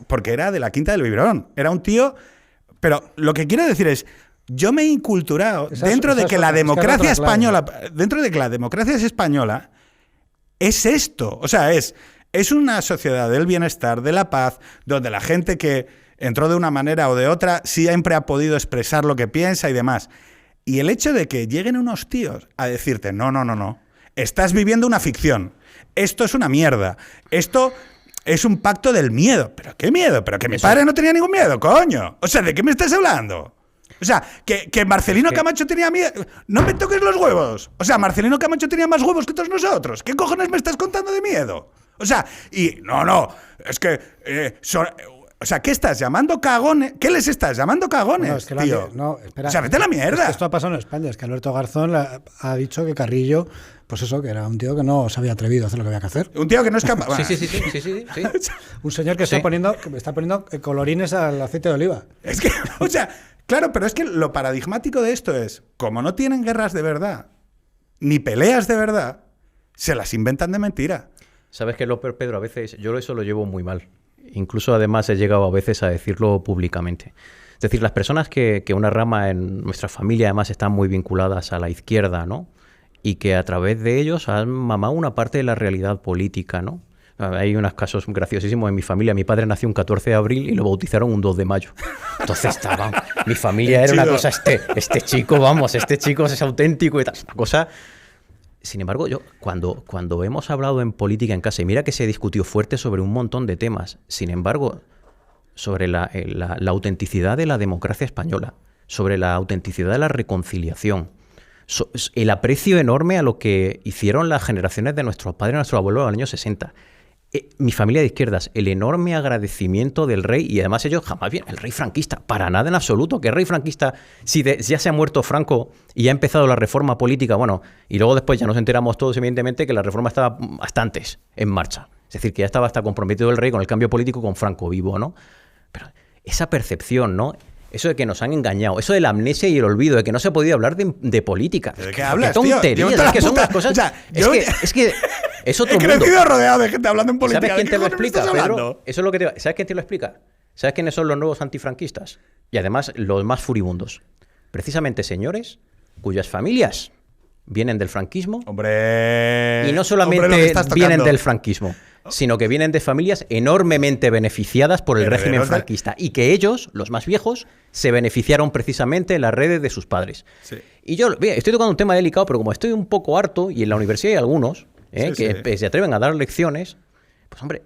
porque era de la Quinta del Biberón. Era un tío. Pero lo que quiero decir es, yo me he inculturado dentro de que la democracia española, dentro de que la democracia es española, es esto. O sea, es una sociedad del bienestar, de la paz, donde la gente que entró de una manera o de otra siempre ha podido expresar lo que piensa y demás. Y el hecho de que lleguen unos tíos a decirte, no, estás viviendo una ficción, esto es una mierda, esto es un pacto del miedo. ¿Pero qué miedo? Pero que mi padre no tenía ningún miedo, coño. O sea, ¿de qué me estás hablando? O sea, que Marcelino Camacho tenía miedo. No me toques los huevos. O sea, Marcelino Camacho tenía más huevos que todos nosotros. ¿Qué cojones me estás contando de miedo? O sea, y no, es que o sea, ¿qué estás llamando cagones? ¿Qué les estás llamando cagones, es que tío? No, espera. O sea, vete a la mierda. Es que esto ha pasado en España. Es que Alberto Garzón ha dicho que Carrillo, pues eso, que era un tío que no se había atrevido a hacer lo que había que hacer. Un tío que no es capaz. Sí. Un señor que está poniendo colorines al aceite de oliva. Es que, o sea, claro, pero es que lo paradigmático de esto es, como no tienen guerras de verdad, ni peleas de verdad, se las inventan de mentira. ¿Sabes qué, López Pedro? A veces yo eso lo llevo muy mal. Incluso además he llegado a veces a decirlo públicamente. Es decir, las personas que una rama en nuestra familia además están muy vinculadas a la izquierda, ¿no? Y que a través de ellos han mamado una parte de la realidad política, ¿no? Hay unos casos graciosísimos en mi familia. Mi padre nació un 14 de abril y lo bautizaron un 2 de mayo. Entonces mi familia era una cosa, este chico es auténtico y tal. Una cosa. Sin embargo, yo cuando hemos hablado en política en casa, y mira que se discutió fuerte sobre un montón de temas, sin embargo, sobre la autenticidad de la democracia española, sobre la autenticidad de la reconciliación, el aprecio enorme a lo que hicieron las generaciones de nuestros padres y nuestros abuelos en los años 60. Mi familia de izquierdas, el enorme agradecimiento del rey, y además ellos jamás bien, el rey franquista, para nada en absoluto, que el rey franquista, si ya se ha muerto Franco y ya ha empezado la reforma política, bueno, y luego después ya nos enteramos todos evidentemente que la reforma estaba hasta antes en marcha, es decir, que ya estaba hasta comprometido el rey con el cambio político con Franco vivo, ¿no? Pero esa percepción, ¿no? Eso de que nos han engañado, eso de la amnesia y el olvido, de que no se ha podido hablar de política. ¿De qué hablas, qué tonterías, tío? es que son unas cosas. O sea, es que es otro mundo. He crecido rodeado de gente hablando en política. ¿Sabes quién te lo explica, Pedro? Hablando? Eso es lo que ¿sabes quién te lo explica? ¿Sabes quiénes son los nuevos antifranquistas? Y además los más furibundos. Precisamente señores cuyas familias vienen del franquismo. Hombre. Y no solamente vienen del franquismo, sino que vienen de familias enormemente beneficiadas por el régimen franquista. Y que ellos, los más viejos, se beneficiaron precisamente en las redes de sus padres. Sí. Y yo estoy tocando un tema delicado, pero como estoy un poco harto, y en la universidad hay algunos que se atreven a dar lecciones, pues hombre,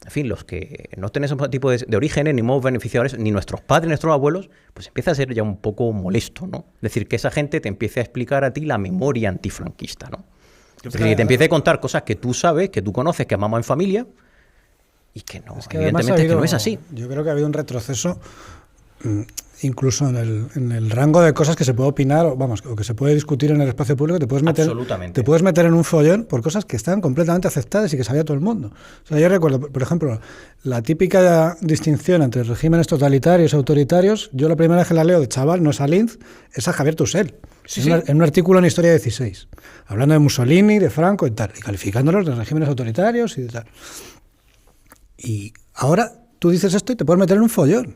en fin, los que no tienen ese tipo de orígenes, ni modos beneficiarios, ni nuestros padres, ni nuestros abuelos, pues empieza a ser ya un poco molesto, ¿no? Es decir, que esa gente te empiece a explicar a ti la memoria antifranquista, ¿no? Es decir, que te empiece a contar cosas que tú sabes, que tú conoces, que amamos en familia, y que no, evidentemente es que no es así. Yo creo que ha habido un retroceso incluso en el rango de cosas que se puede opinar, o que se puede discutir en el espacio público. Te puedes meter en un follón por cosas que están completamente aceptadas y que sabía todo el mundo. O sea, yo recuerdo, por ejemplo, la típica distinción entre regímenes totalitarios y autoritarios. Yo la primera vez que la leo de chaval no es a Linz, es a Javier Tusell. En un artículo en Historia 16, hablando de Mussolini, de Franco y tal, y calificándolos de regímenes autoritarios y de tal. Y ahora tú dices esto y te puedes meter en un follón.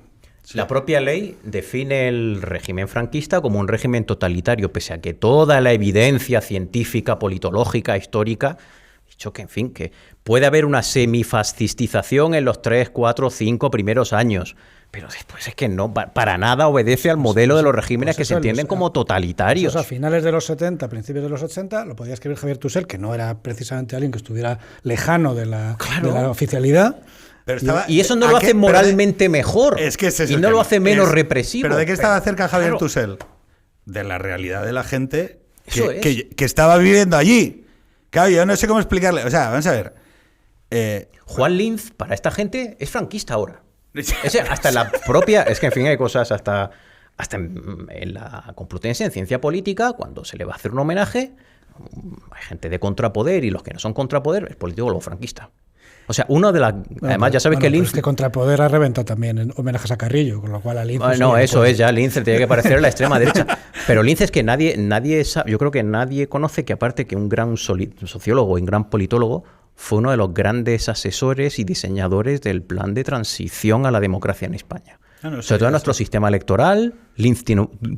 La propia ley define el régimen franquista como un régimen totalitario, pese a que toda la evidencia científica, politológica, histórica, ha dicho que, en fin, que puede haber una semifascistización en los 3, 4, 5 primeros años, pero después es que no, para nada obedece al modelo de los regímenes que se entienden como totalitarios. Pues a finales de los 70, principios de los 80, lo podía escribir Javier Tusell, que no era precisamente alguien que estuviera lejano de la oficialidad. Y eso no lo hace moralmente mejor. Es que y no lo hace menos represivo. ¿Pero de qué estaba cerca Javier Tusell? De la realidad de la gente que estaba viviendo allí. Claro, yo no sé cómo explicarle. O sea, vamos a ver. Juan Linz, para esta gente, es franquista ahora. Hasta la propia... Es que, en fin, hay cosas hasta en la Complutense, en ciencia política, cuando se le va a hacer un homenaje, hay gente de contrapoder y los que no son contrapoder, el politólogo franquista. O sea, uno de las... además, ya sabes que Linz... Es que Contrapoder ha reventado también en homenajes a Carrillo, con lo cual a Linz... No, eso es, ya Linz tiene que parecer la extrema derecha. Pero Linz es que nadie sabe, yo creo que nadie conoce que aparte que un gran sociólogo y un gran politólogo fue uno de los grandes asesores y diseñadores del plan de transición a la democracia en España. Sobre todo en nuestro sistema electoral, Linz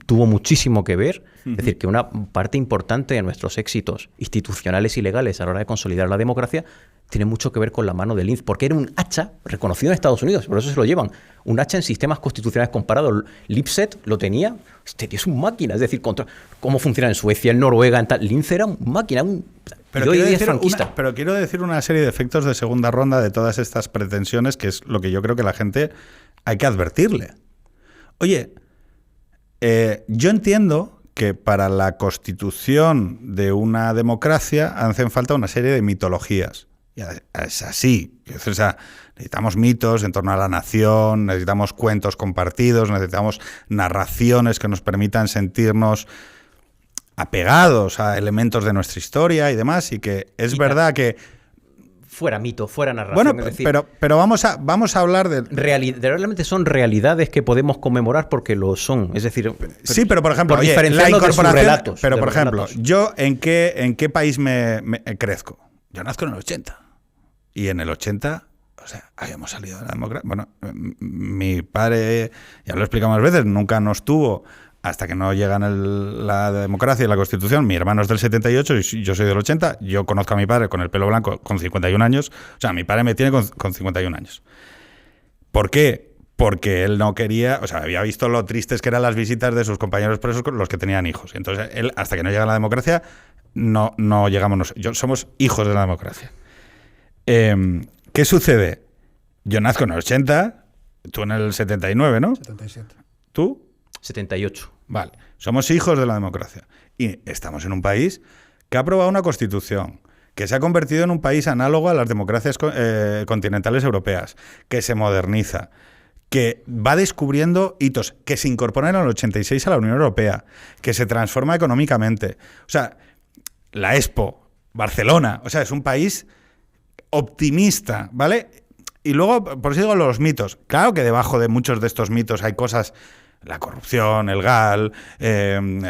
tuvo muchísimo que ver. Es decir, que una parte importante de nuestros éxitos institucionales y legales a la hora de consolidar la democracia tiene mucho que ver con la mano de Linz, porque era un hacha reconocido en Estados Unidos, por eso se lo llevan. Un hacha en sistemas constitucionales comparados. Lipset lo tenía, este tío es un máquina, es decir, contra cómo funciona en Suecia, en Noruega, en tal. Linz era un máquina, pero quiero decir una serie de efectos de segunda ronda de todas estas pretensiones, que es lo que yo creo que la gente hay que advertirle. Oye, yo entiendo que para la constitución de una democracia hacen falta una serie de mitologías. Y es así. O sea, necesitamos mitos en torno a la nación, necesitamos cuentos compartidos, necesitamos narraciones que nos permitan sentirnos apegados a elementos de nuestra historia y demás, y que es verdad que... Fuera mito, fuera narración. Bueno, es decir, pero vamos a hablar de... Realmente son realidades que podemos conmemorar porque lo son. Es decir... Sí, pero por ejemplo, la incorporación... Pero por ejemplo, ¿yo en qué país me crezco? Yo nazco en el 80. Y en el 80, o sea, habíamos salido de la democracia. Bueno, mi padre, ya lo he explicado más veces, nunca nos tuvo hasta que no llegan la democracia y la Constitución. Mi hermano es del 78 y yo soy del 80. Yo conozco a mi padre con el pelo blanco con 51 años. O sea, mi padre me tiene con 51 años. ¿Por qué? Porque él no quería, o sea, había visto lo tristes que eran las visitas de sus compañeros presos con los que tenían hijos. Entonces, él, hasta que no llega la democracia, no llegamos nosotros. Somos hijos de la democracia. ¿Qué sucede? Yo nazco en el 80, tú en el 79, ¿no? 77. ¿Tú? 78. Vale. Somos hijos de la democracia. Y estamos en un país que ha aprobado una constitución, que se ha convertido en un país análogo a las democracias continentales europeas, que se moderniza, que va descubriendo hitos, que se incorpora en el 86 a la Unión Europea, que se transforma económicamente. O sea, la Expo, Barcelona, o sea, es un país optimista, ¿vale? Y luego, por eso digo los mitos. Claro que debajo de muchos de estos mitos hay cosas, la corrupción, el GAL, el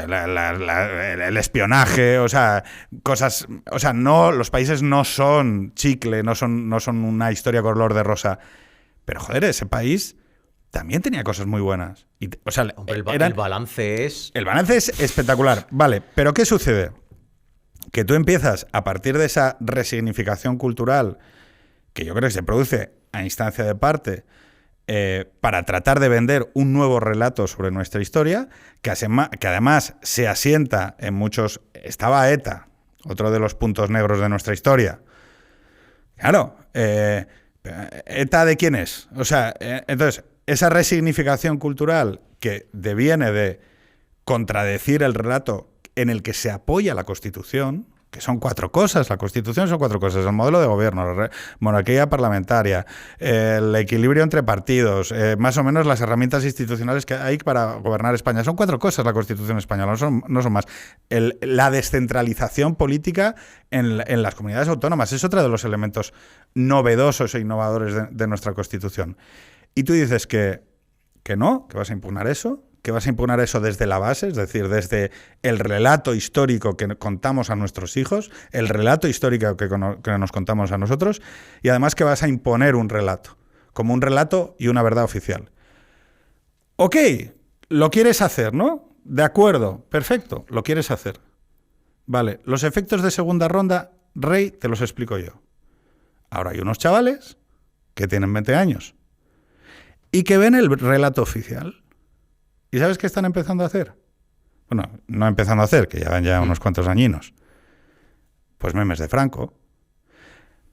espionaje, o sea, cosas, o sea, no, los países no son chicle, no son una historia color de rosa. Pero joder, ese país también tenía cosas muy buenas. Y, o sea, hombre, el balance es... El balance es espectacular, vale, pero ¿qué sucede? Que tú empiezas, a partir de esa resignificación cultural, que yo creo que se produce a instancia de parte, para tratar de vender un nuevo relato sobre nuestra historia, que además se asienta en muchos... Estaba ETA, otro de los puntos negros de nuestra historia. Claro, ¿ETA de quién es? O sea, entonces, esa resignificación cultural que deviene de contradecir el relato en el que se apoya la Constitución, que son 4 cosas, la Constitución son 4 cosas: el modelo de gobierno, la monarquía parlamentaria, el equilibrio entre partidos, más o menos las herramientas institucionales que hay para gobernar España. Son 4 cosas la Constitución española, no son más. La descentralización política en las comunidades autónomas es otro de los elementos novedosos e innovadores de nuestra Constitución. Y tú dices que no, que vas a impugnar eso, que vas a impugnar eso desde la base, es decir, desde el relato histórico que contamos a nuestros hijos, el relato histórico que nos contamos a nosotros, y además que vas a imponer un relato, como un relato y una verdad oficial. Ok, lo quieres hacer, ¿no? De acuerdo, perfecto, lo quieres hacer. Vale, los efectos de segunda ronda, Rey, te los explico yo. Ahora hay unos chavales que tienen 20 años y que ven el relato oficial. ¿Y sabes qué están empezando a hacer? Bueno, no empezando a hacer, que llevan ya unos cuantos añinos. Pues memes de Franco,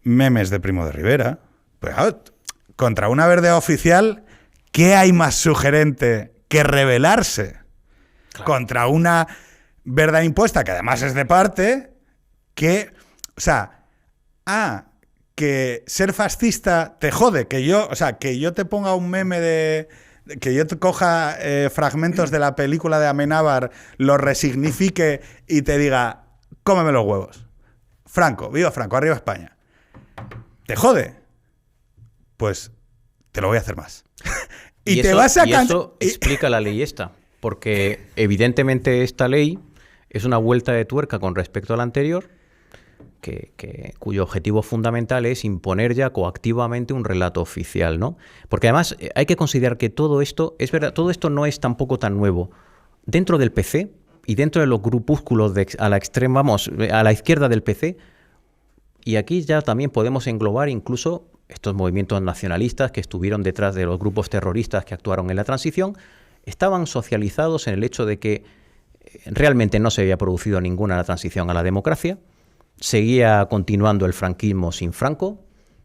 memes de Primo de Rivera. Pues contra una verdad oficial, ¿qué hay más sugerente que rebelarse? Claro. Contra una verdad impuesta, que además es de parte, que... O sea, que ser fascista te jode, que yo te ponga un meme de... Que yo te coja fragmentos de la película de Amenábar, lo resignifique y te diga, cómeme los huevos. Franco, viva Franco, arriba España. ¿Te jode? Pues te lo voy a hacer más. y te eso, vas a cansar. Eso explica la ley esta, porque evidentemente esta ley es una vuelta de tuerca con respecto a la anterior, cuyo objetivo fundamental es imponer ya coactivamente un relato oficial, ¿no? Porque además hay que considerar que todo esto, es verdad, todo esto no es tampoco tan nuevo. Dentro del PC y dentro de los grupúsculos a la extrema, vamos, a la izquierda del PC, y aquí ya también podemos englobar incluso estos movimientos nacionalistas que estuvieron detrás de los grupos terroristas que actuaron en la transición, estaban socializados en el hecho de que realmente no se había producido ninguna transición a la democracia, seguía continuando el franquismo sin Franco,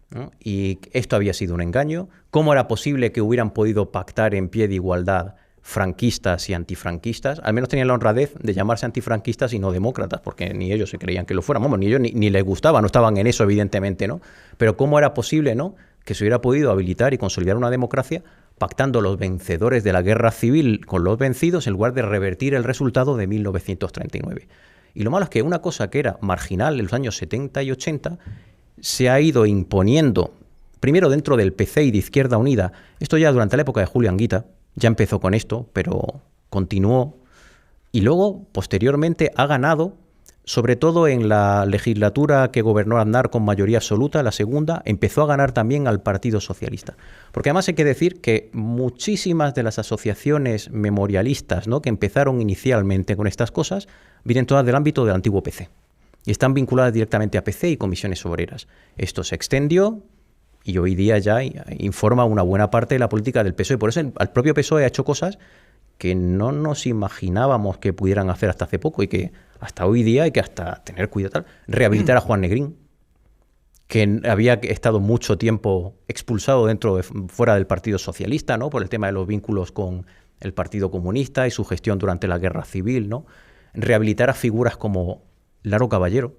¿no? Y esto había sido un engaño. ¿Cómo era posible que hubieran podido pactar en pie de igualdad franquistas y antifranquistas? Al menos tenían la honradez de llamarse antifranquistas y no demócratas, porque ni ellos se creían que lo fueran, vamos, ni ellos ni les gustaba, no estaban en eso evidentemente, ¿no? Pero ¿cómo era posible, no?, que se hubiera podido habilitar y consolidar una democracia pactando los vencedores de la guerra civil con los vencidos en lugar de revertir el resultado de 1939. Y lo malo es que una cosa que era marginal en los años 70 y 80 se ha ido imponiendo, primero dentro del PC y de Izquierda Unida, esto ya durante la época de Julio Anguita, ya empezó con esto, pero continuó, y luego, posteriormente, ha ganado, sobre todo en la legislatura que gobernó Aznar con mayoría absoluta, la segunda, empezó a ganar también al Partido Socialista. Porque además hay que decir que muchísimas de las asociaciones memorialistas, ¿no?, que empezaron inicialmente con estas cosas, vienen todas del ámbito del antiguo PC. Y están vinculadas directamente a PC y comisiones obreras. Esto se extendió y hoy día ya informa una buena parte de la política del PSOE. Por eso el propio PSOE ha hecho cosas que no nos imaginábamos que pudieran hacer hasta hace poco y que hasta hoy día hay que hasta tener cuidado. Tal. Rehabilitar a Juan Negrín, que había estado mucho tiempo expulsado fuera del Partido Socialista, ¿no?, por el tema de los vínculos con el Partido Comunista y su gestión durante la Guerra Civil, ¿no? Rehabilitar a figuras como Laro Caballero,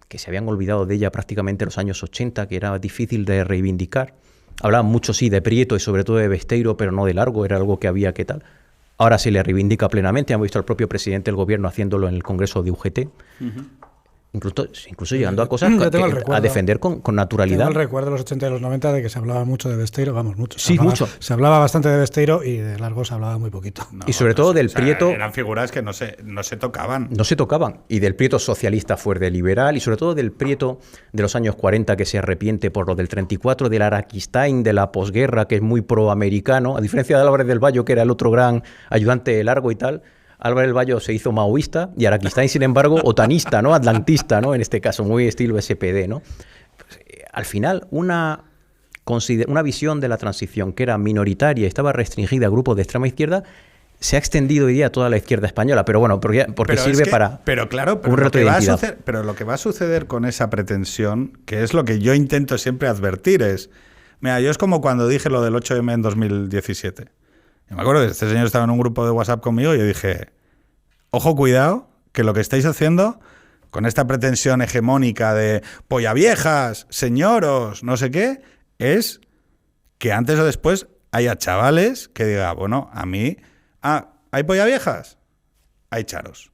que se habían olvidado de ella prácticamente en los años 80, que era difícil de reivindicar. Hablaban mucho, sí, de Prieto y sobre todo de Besteiro, pero no de Largo, era algo que había que tal. Ahora se le reivindica plenamente, hemos visto al propio presidente del gobierno haciéndolo en el Congreso de UGT. Incluso llegando a cosas a defender con naturalidad. Tengo el recuerdo de los 80 y los 90 de que se hablaba mucho de Besteiro, vamos, mucho. Sí, mucho. Se hablaba bastante de Besteiro y de Largo se hablaba muy poquito. No, y sobre todo del Prieto... Eran figuras que no se tocaban. No se tocaban. Y del Prieto socialista fuerte liberal y sobre todo del Prieto de los años 40 que se arrepiente por lo del 34, del Araquistain de la posguerra, que es muy proamericano, a diferencia de Álvarez del Valle, que era el otro gran ayudante de Largo y tal. Álvarez del Valle se hizo maoísta y Araquistain, sin embargo, otanista, ¿no?, atlantista, ¿no?, en este caso, muy estilo SPD, ¿no? Pues, al final, una visión de la transición que era minoritaria y estaba restringida a grupos de extrema izquierda, se ha extendido hoy día a toda la izquierda española, pero bueno, porque sirve para un reto de identidad. Pero lo que va a suceder con esa pretensión, que es lo que yo intento siempre advertir, es... Mira, yo es como cuando dije lo del 8M en 2017. Yo me acuerdo que este señor estaba en un grupo de WhatsApp conmigo y yo dije, ojo, cuidado, que lo que estáis haciendo con esta pretensión hegemónica de polla viejas, señoros, no sé qué, es que antes o después haya chavales que digan, bueno, a mí, ¿hay polla viejas? Hay charos.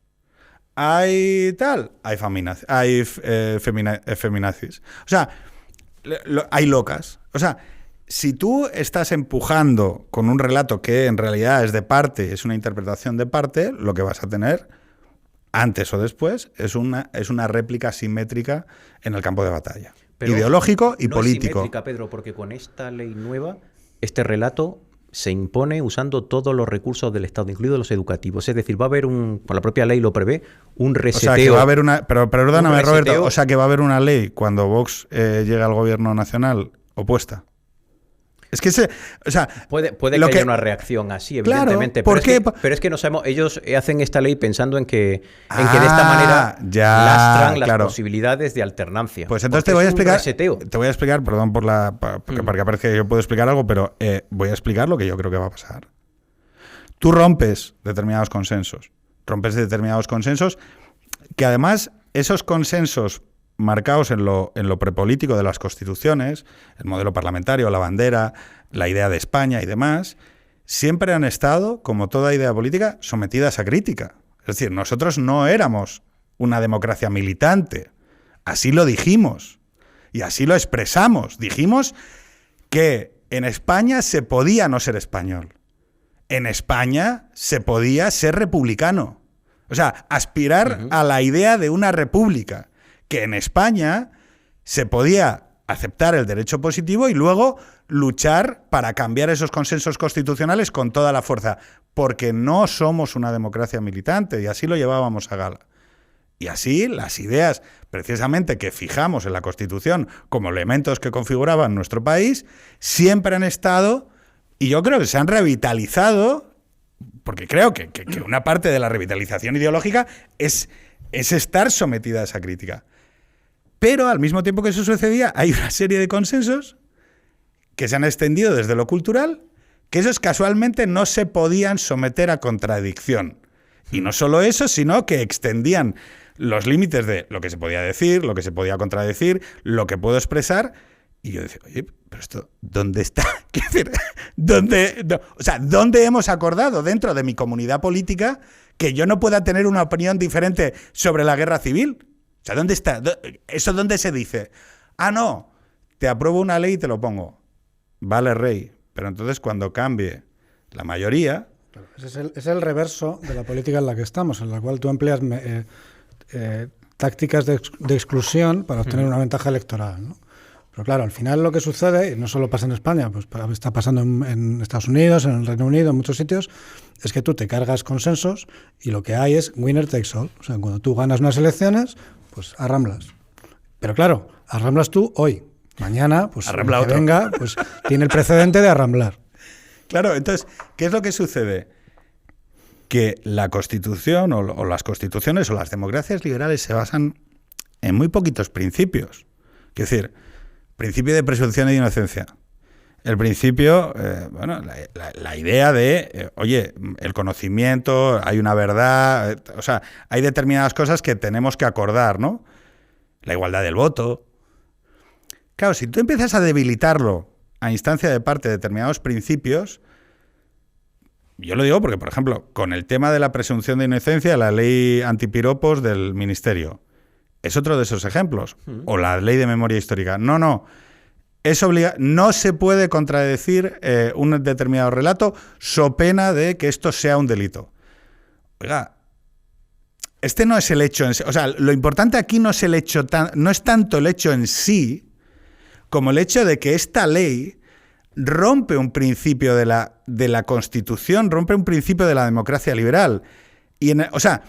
¿Hay tal? Hay feminazis. O sea, hay locas. O sea, si tú estás empujando con un relato que en realidad es de parte, es una interpretación de parte, lo que vas a tener, antes o después, es una réplica simétrica en el campo de batalla. Pero ideológico y político. Es simétrica, Pedro, porque con esta ley nueva, este relato se impone usando todos los recursos del Estado, incluidos los educativos. Es decir, va a haber por la propia ley lo prevé, un reseteo. O sea, que va a haber pero perdóname, Roberto, o sea, que va a haber una ley cuando Vox llegue al gobierno nacional opuesta. Es que puede que haya una reacción así, evidentemente. Claro, pero es que no sabemos, ellos hacen esta ley pensando en que de esta manera lastran las posibilidades de alternancia. Pues entonces te voy a explicar, perdón para que parezca que yo puedo explicar algo, pero voy a explicar lo que yo creo que va a pasar. Tú rompes determinados consensos que además esos consensos marcados en lo prepolítico de las constituciones, el modelo parlamentario, la bandera, la idea de España y demás, siempre han estado, como toda idea política, sometidas a crítica. Es decir, nosotros no éramos una democracia militante. Así lo dijimos y así lo expresamos. Dijimos que en España se podía no ser español. En España se podía ser republicano. O sea, aspirar a la idea de una república. Que en España se podía aceptar el derecho positivo y luego luchar para cambiar esos consensos constitucionales con toda la fuerza. Porque no somos una democracia militante y así lo llevábamos a gala. Y así las ideas, precisamente, que fijamos en la Constitución como elementos que configuraban nuestro país, siempre han estado, y yo creo que se han revitalizado, porque creo que una parte de la revitalización ideológica es estar sometida a esa crítica. Pero al mismo tiempo que eso sucedía, hay una serie de consensos que se han extendido desde lo cultural, que esos casualmente no se podían someter a contradicción. Y no solo eso, sino que extendían los límites de lo que se podía decir, lo que se podía contradecir, lo que puedo expresar. Y yo decía, oye, pero esto, ¿dónde está? ¿Dónde hemos acordado dentro de mi comunidad política que yo no pueda tener una opinión diferente sobre la guerra civil? O sea, ¿dónde está? ¿Eso dónde se dice? Ah, no, te apruebo una ley y te lo pongo. Vale, rey. Pero entonces cuando cambie la mayoría... Ese es el reverso de la política en la que estamos, en la cual tú empleas tácticas de exclusión para obtener una ventaja electoral, ¿no? Pero claro, al final lo que sucede, y no solo pasa en España, pues está pasando en Estados Unidos, en el Reino Unido, en muchos sitios, es que tú te cargas consensos y lo que hay es winner takes all. O sea, cuando tú ganas unas elecciones, pues arramblas. Pero claro, arramblas tú hoy. Mañana, pues el que venga, pues tiene el precedente de arramblar. Claro, entonces, ¿qué es lo que sucede? Que la Constitución o las constituciones o las democracias liberales se basan en muy poquitos principios. Es decir, principio de presunción de inocencia. El principio, la idea de, oye, el conocimiento, hay una verdad, o sea, hay determinadas cosas que tenemos que acordar, ¿no? La igualdad del voto. Claro, si tú empiezas a debilitarlo a instancia de parte de determinados principios, yo lo digo porque, por ejemplo, con el tema de la presunción de inocencia, la ley antipiropos del Ministerio, es otro de esos ejemplos. O la ley de memoria histórica. No. No se puede contradecir un determinado relato so pena de que esto sea un delito. Oiga, este no es el hecho en sí. O sea, lo importante aquí no es el hecho no es tanto el hecho en sí, como el hecho de que esta ley rompe un principio de la Constitución, rompe un principio de la democracia liberal. O sea,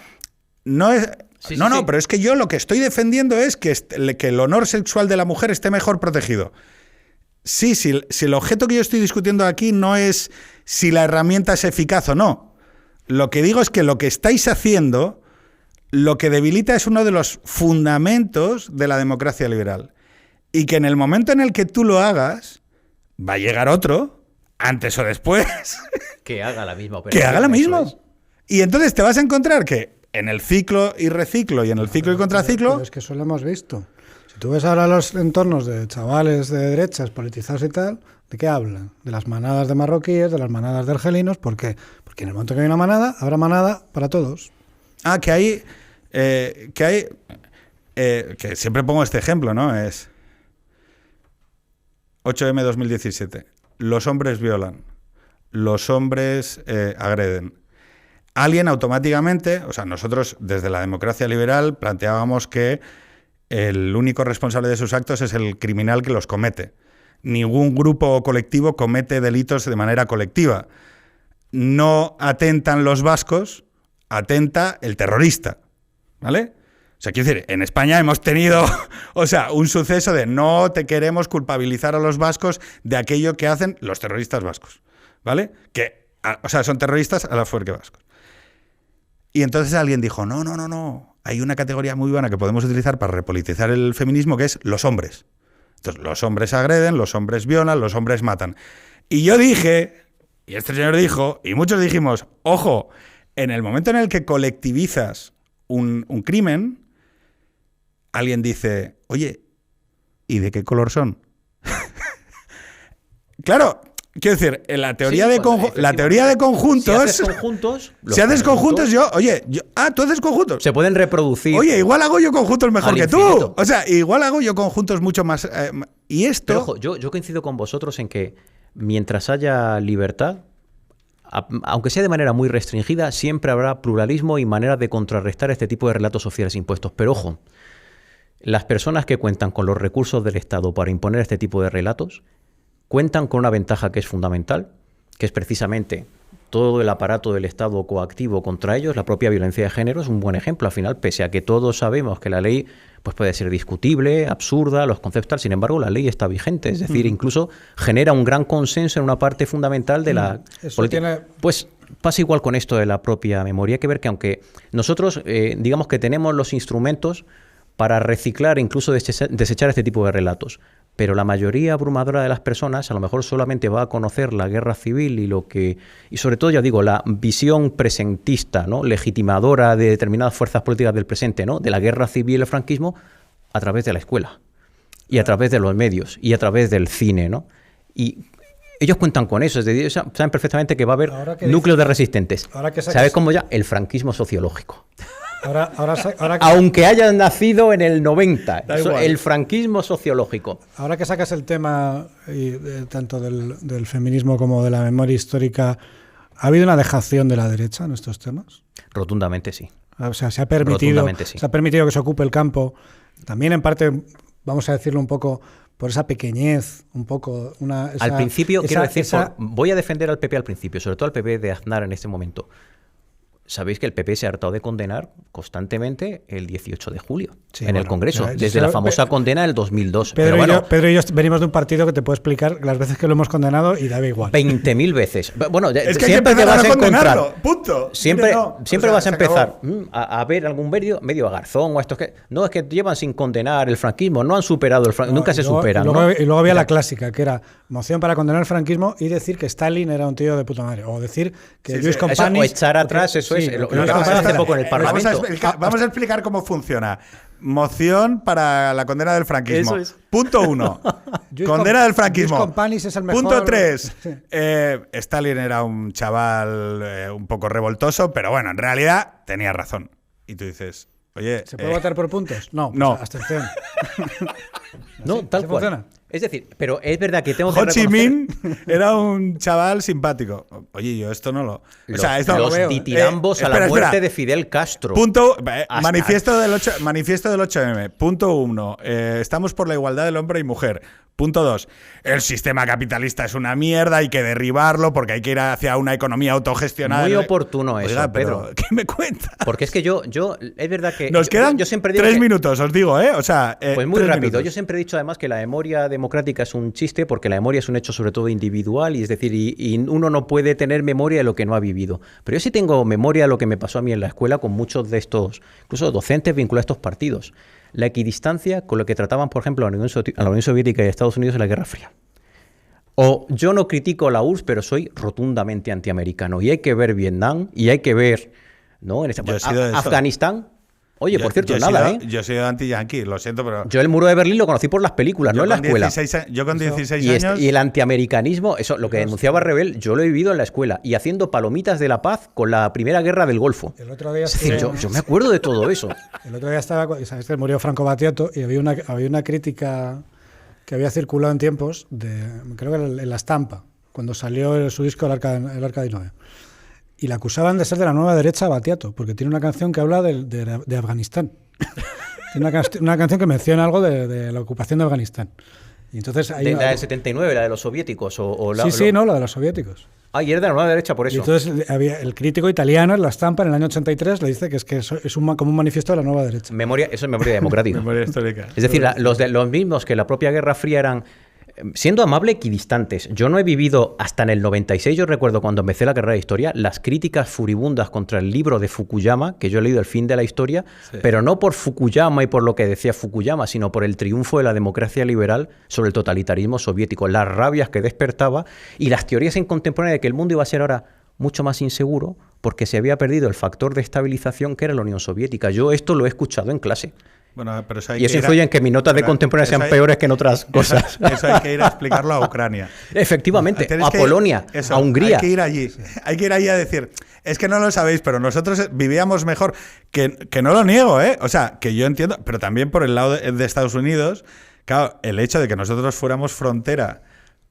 no es... Sí. Pero es que yo lo que estoy defendiendo es que el honor sexual de la mujer esté mejor protegido. Sí, si el objeto que yo estoy discutiendo aquí no es si la herramienta es eficaz o no. Lo que digo es que lo que estáis haciendo, lo que debilita es uno de los fundamentos de la democracia liberal. Y que en el momento en el que tú lo hagas, va a llegar otro, antes o después, que haga la misma operación. Que haga lo mismo. Y entonces te vas a encontrar que en el ciclo y reciclo y en el ciclo y contraciclo... Pero es que eso lo hemos visto. Si tú ves ahora los entornos de chavales de derechas politizados y tal, ¿de qué hablan? De las manadas de marroquíes, de las manadas de argelinos. ¿Por qué? Porque en el momento que hay una manada, habrá manada para todos. Que siempre pongo este ejemplo, ¿no? Es 8M 2017. Los hombres violan. Los hombres agreden. Alguien automáticamente, o sea, nosotros desde la democracia liberal planteábamos que el único responsable de sus actos es el criminal que los comete. Ningún grupo o colectivo comete delitos de manera colectiva. No atentan los vascos, atenta el terrorista, ¿vale? O sea, quiero decir, en España hemos tenido, un suceso de no te queremos culpabilizar a los vascos de aquello que hacen los terroristas vascos, ¿vale? Son terroristas a la fuerza vascos. Y entonces alguien dijo, no, hay una categoría muy buena que podemos utilizar para repolitizar el feminismo, que es los hombres. Entonces, los hombres agreden, los hombres violan, los hombres matan. Y yo dije, y este señor dijo, y muchos dijimos, ojo, en el momento en el que colectivizas un crimen, alguien dice, oye, ¿y de qué color son? Claro, quiero decir, en la teoría, Sí, la teoría de conjuntos... Si haces conjuntos, tú haces conjuntos. se pueden reproducir. Oye, igual hago yo conjuntos mejor al que infinito. tú. O sea, igual hago yo conjuntos mucho más... y esto... Pero ojo, yo coincido con vosotros en que mientras haya libertad, aunque sea de manera muy restringida, siempre habrá pluralismo y maneras de contrarrestar este tipo de relatos sociales impuestos. Pero ojo, las personas que cuentan con los recursos del Estado para imponer este tipo de relatos cuentan con una ventaja que es fundamental, que es precisamente todo el aparato del Estado coactivo contra ellos. La propia violencia de género es un buen ejemplo. Al final, pese a que todos sabemos que la ley pues puede ser discutible, absurda, los conceptos, sin embargo, la ley está vigente. Es decir, incluso genera un gran consenso en una parte fundamental de la política. Pues pasa igual con esto de la propia memoria. Hay que ver que aunque nosotros, digamos que tenemos los instrumentos para reciclar e incluso desechar este tipo de relatos, pero la mayoría abrumadora de las personas a lo mejor solamente va a conocer la guerra civil y sobre todo, ya digo, la visión presentista, ¿no?, legitimadora de determinadas fuerzas políticas del presente, ¿no?, de la guerra civil y el franquismo, a través de la escuela y a través de los medios y a través del cine, ¿no? Y ellos cuentan con eso, es decir, saben perfectamente que va a haber núcleos de resistentes. ¿Sabes cómo ya? El franquismo sociológico. Aunque hayan nacido en el 90, el franquismo sociológico. Ahora que sacas el tema tanto del feminismo como de la memoria histórica, ¿ha habido una dejación de la derecha en estos temas? Rotundamente sí. O sea, se ha permitido que se ocupe el campo, también en parte, vamos a decirlo un poco, por esa pequeñez, un poco... al principio, voy a defender al PP al principio, sobre todo al PP de Aznar en este momento. Sabéis que el PP se ha hartado de condenar constantemente el 18 de julio en el Congreso, desde la famosa condena del 2002. Pedro y yo venimos de un partido que te puedo explicar las veces que lo hemos condenado y da igual. 20.000 veces. Bueno, es que siempre te vas a encontrar. Punto. Siempre vas a empezar a ver algún medio a Garzón o a estos que... No, es que llevan sin condenar el franquismo, no han superado el franquismo, nunca se superan. Y luego había la clásica, que era moción para condenar el franquismo y decir que Stalin era un tío de puta madre. O decir que Luis Companys... O echar atrás, eso es lo que pasa hace poco en el Parlamento. Vamos a explicar cómo funciona. Moción para la condena del franquismo. Punto 1. Condena del franquismo. Luis Companys es el mejor. Punto 3. Stalin era un chaval un poco revoltoso, pero bueno, en realidad tenía razón. Y tú dices, oye... ¿Se puede votar por puntos? No. Abstención. No, tal cual. Funciona. Es decir, pero es verdad que tengo que Ho Chi Minh era un chaval simpático. Oye, yo esto no lo... Los ditirambos a la muerte de Fidel Castro. Manifiesto del 8M. Punto 1. Estamos por la igualdad del hombre y mujer. Punto 2. El sistema capitalista es una mierda, hay que derribarlo porque hay que ir hacia una economía autogestionada. Muy oportuno eso, Oiga, Pedro. ¿Qué me cuenta? Porque es que yo es verdad que... Nos quedan yo siempre digo 3 minutos, os digo, ¿eh? O sea, pues muy rápido. minutos. Yo siempre he dicho además que la memoria democrática es un chiste porque la memoria es un hecho sobre todo individual y es decir, y uno no puede tener memoria de lo que no ha vivido. Pero yo sí tengo memoria de lo que me pasó a mí en la escuela con muchos de estos, incluso docentes vinculados a estos partidos. La equidistancia con lo que trataban, por ejemplo, a la Unión Soviética y a Estados Unidos en la Guerra Fría. O yo no critico la URSS, pero soy rotundamente antiamericano. Y hay que ver Vietnam, y hay que ver, ¿no? Afganistán. Oye, por cierto, Yo he sido anti-yankee, lo siento, pero... Yo el muro de Berlín lo conocí por las películas, no en la escuela. Yo con 16 años... Y el antiamericanismo, eso, lo que denunciaba Rebel, yo lo he vivido en la escuela. Y haciendo palomitas de la paz con la Primera Guerra del Golfo. El otro día es decir, yo me acuerdo de todo eso. El otro día sabes que murió Franco Battiato y había una crítica que había circulado en tiempos, creo que en La Estampa, cuando salió su disco El Arca de Noé. Y la acusaban de ser de la nueva derecha a Battiato, porque tiene una canción que habla de Afganistán. Tiene una canción que menciona algo de la ocupación de Afganistán. Y entonces la del 79, la de los soviéticos. La de los soviéticos. Y era de la nueva derecha por eso. Y entonces había el crítico italiano en La Estampa en el año 83 le dice que es como un manifiesto de la nueva derecha. Eso es memoria democrática. Memoria histórica. Es decir, los mismos que la propia Guerra Fría eran... Siendo amable, equidistantes. Yo no he vivido hasta en el 96, yo recuerdo cuando empecé la carrera de historia, las críticas furibundas contra el libro de Fukuyama, que yo he leído El fin de la historia, pero no por Fukuyama y por lo que decía Fukuyama, sino por el triunfo de la democracia liberal sobre el totalitarismo soviético, las rabias que despertaba y las teorías en contemporánea de que el mundo iba a ser ahora mucho más inseguro porque se había perdido el factor de estabilización que era la Unión Soviética. Yo esto lo he escuchado en clase. Bueno, pero y eso influye en que mis notas de contemporánea sean peores que en otras cosas. Eso hay que ir a explicarlo a Ucrania. Efectivamente, a Polonia, a Hungría. Hay que ir allí a decir, es que no lo sabéis, pero nosotros vivíamos mejor, que no lo niego, ¿eh? O sea, que yo entiendo, pero también por el lado de Estados Unidos, claro, el hecho de que nosotros fuéramos frontera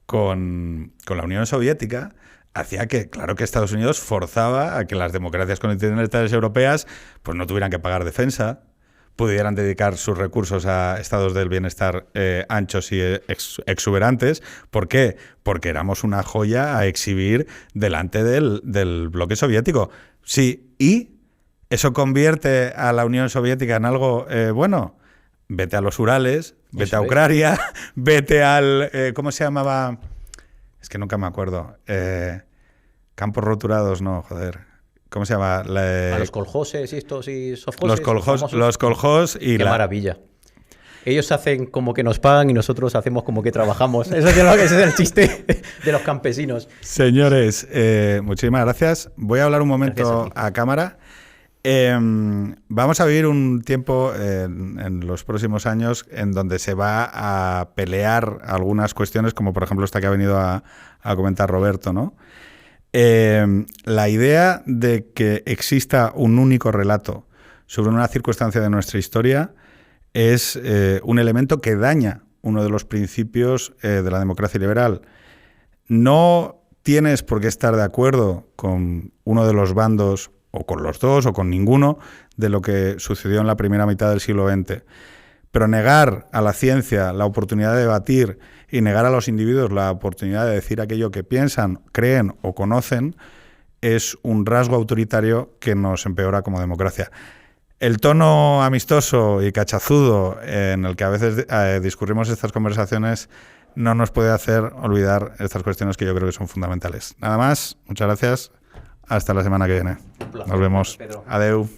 con la Unión Soviética hacía que, claro, que Estados Unidos forzaba a que las democracias continentales europeas pues no tuvieran que pagar defensa, pudieran dedicar sus recursos a estados del bienestar anchos y exuberantes. ¿Por qué? Porque éramos una joya a exhibir delante del bloque soviético. Sí, ¿y eso convierte a la Unión Soviética en algo bueno? Vete a los Urales, vete a Ucrania, vete al... ¿cómo se llamaba? Es que nunca me acuerdo. Campos roturados, no, joder. ¿Cómo se llama? A los coljoses y estos y sofjoses. Los coljos y Qué maravilla. Ellos hacen como que nos pagan y nosotros hacemos como que trabajamos. Ese es el chiste de los campesinos. Señores, muchísimas gracias. Voy a hablar un momento a cámara. Vamos a vivir un tiempo en los próximos años en donde se va a pelear algunas cuestiones, como por ejemplo esta que ha venido a comentar Roberto, ¿no? La idea de que exista un único relato sobre una circunstancia de nuestra historia es un elemento que daña uno de los principios de la democracia liberal. No tienes por qué estar de acuerdo con uno de los bandos, o con los dos, o con ninguno, de lo que sucedió en la primera mitad del siglo XX. Pero negar a la ciencia la oportunidad de debatir y negar a los individuos la oportunidad de decir aquello que piensan, creen o conocen es un rasgo autoritario que nos empeora como democracia. El tono amistoso y cachazudo en el que a veces discurrimos estas conversaciones no nos puede hacer olvidar estas cuestiones que yo creo que son fundamentales. Nada más, muchas gracias. Hasta la semana que viene. Nos vemos. Adeu.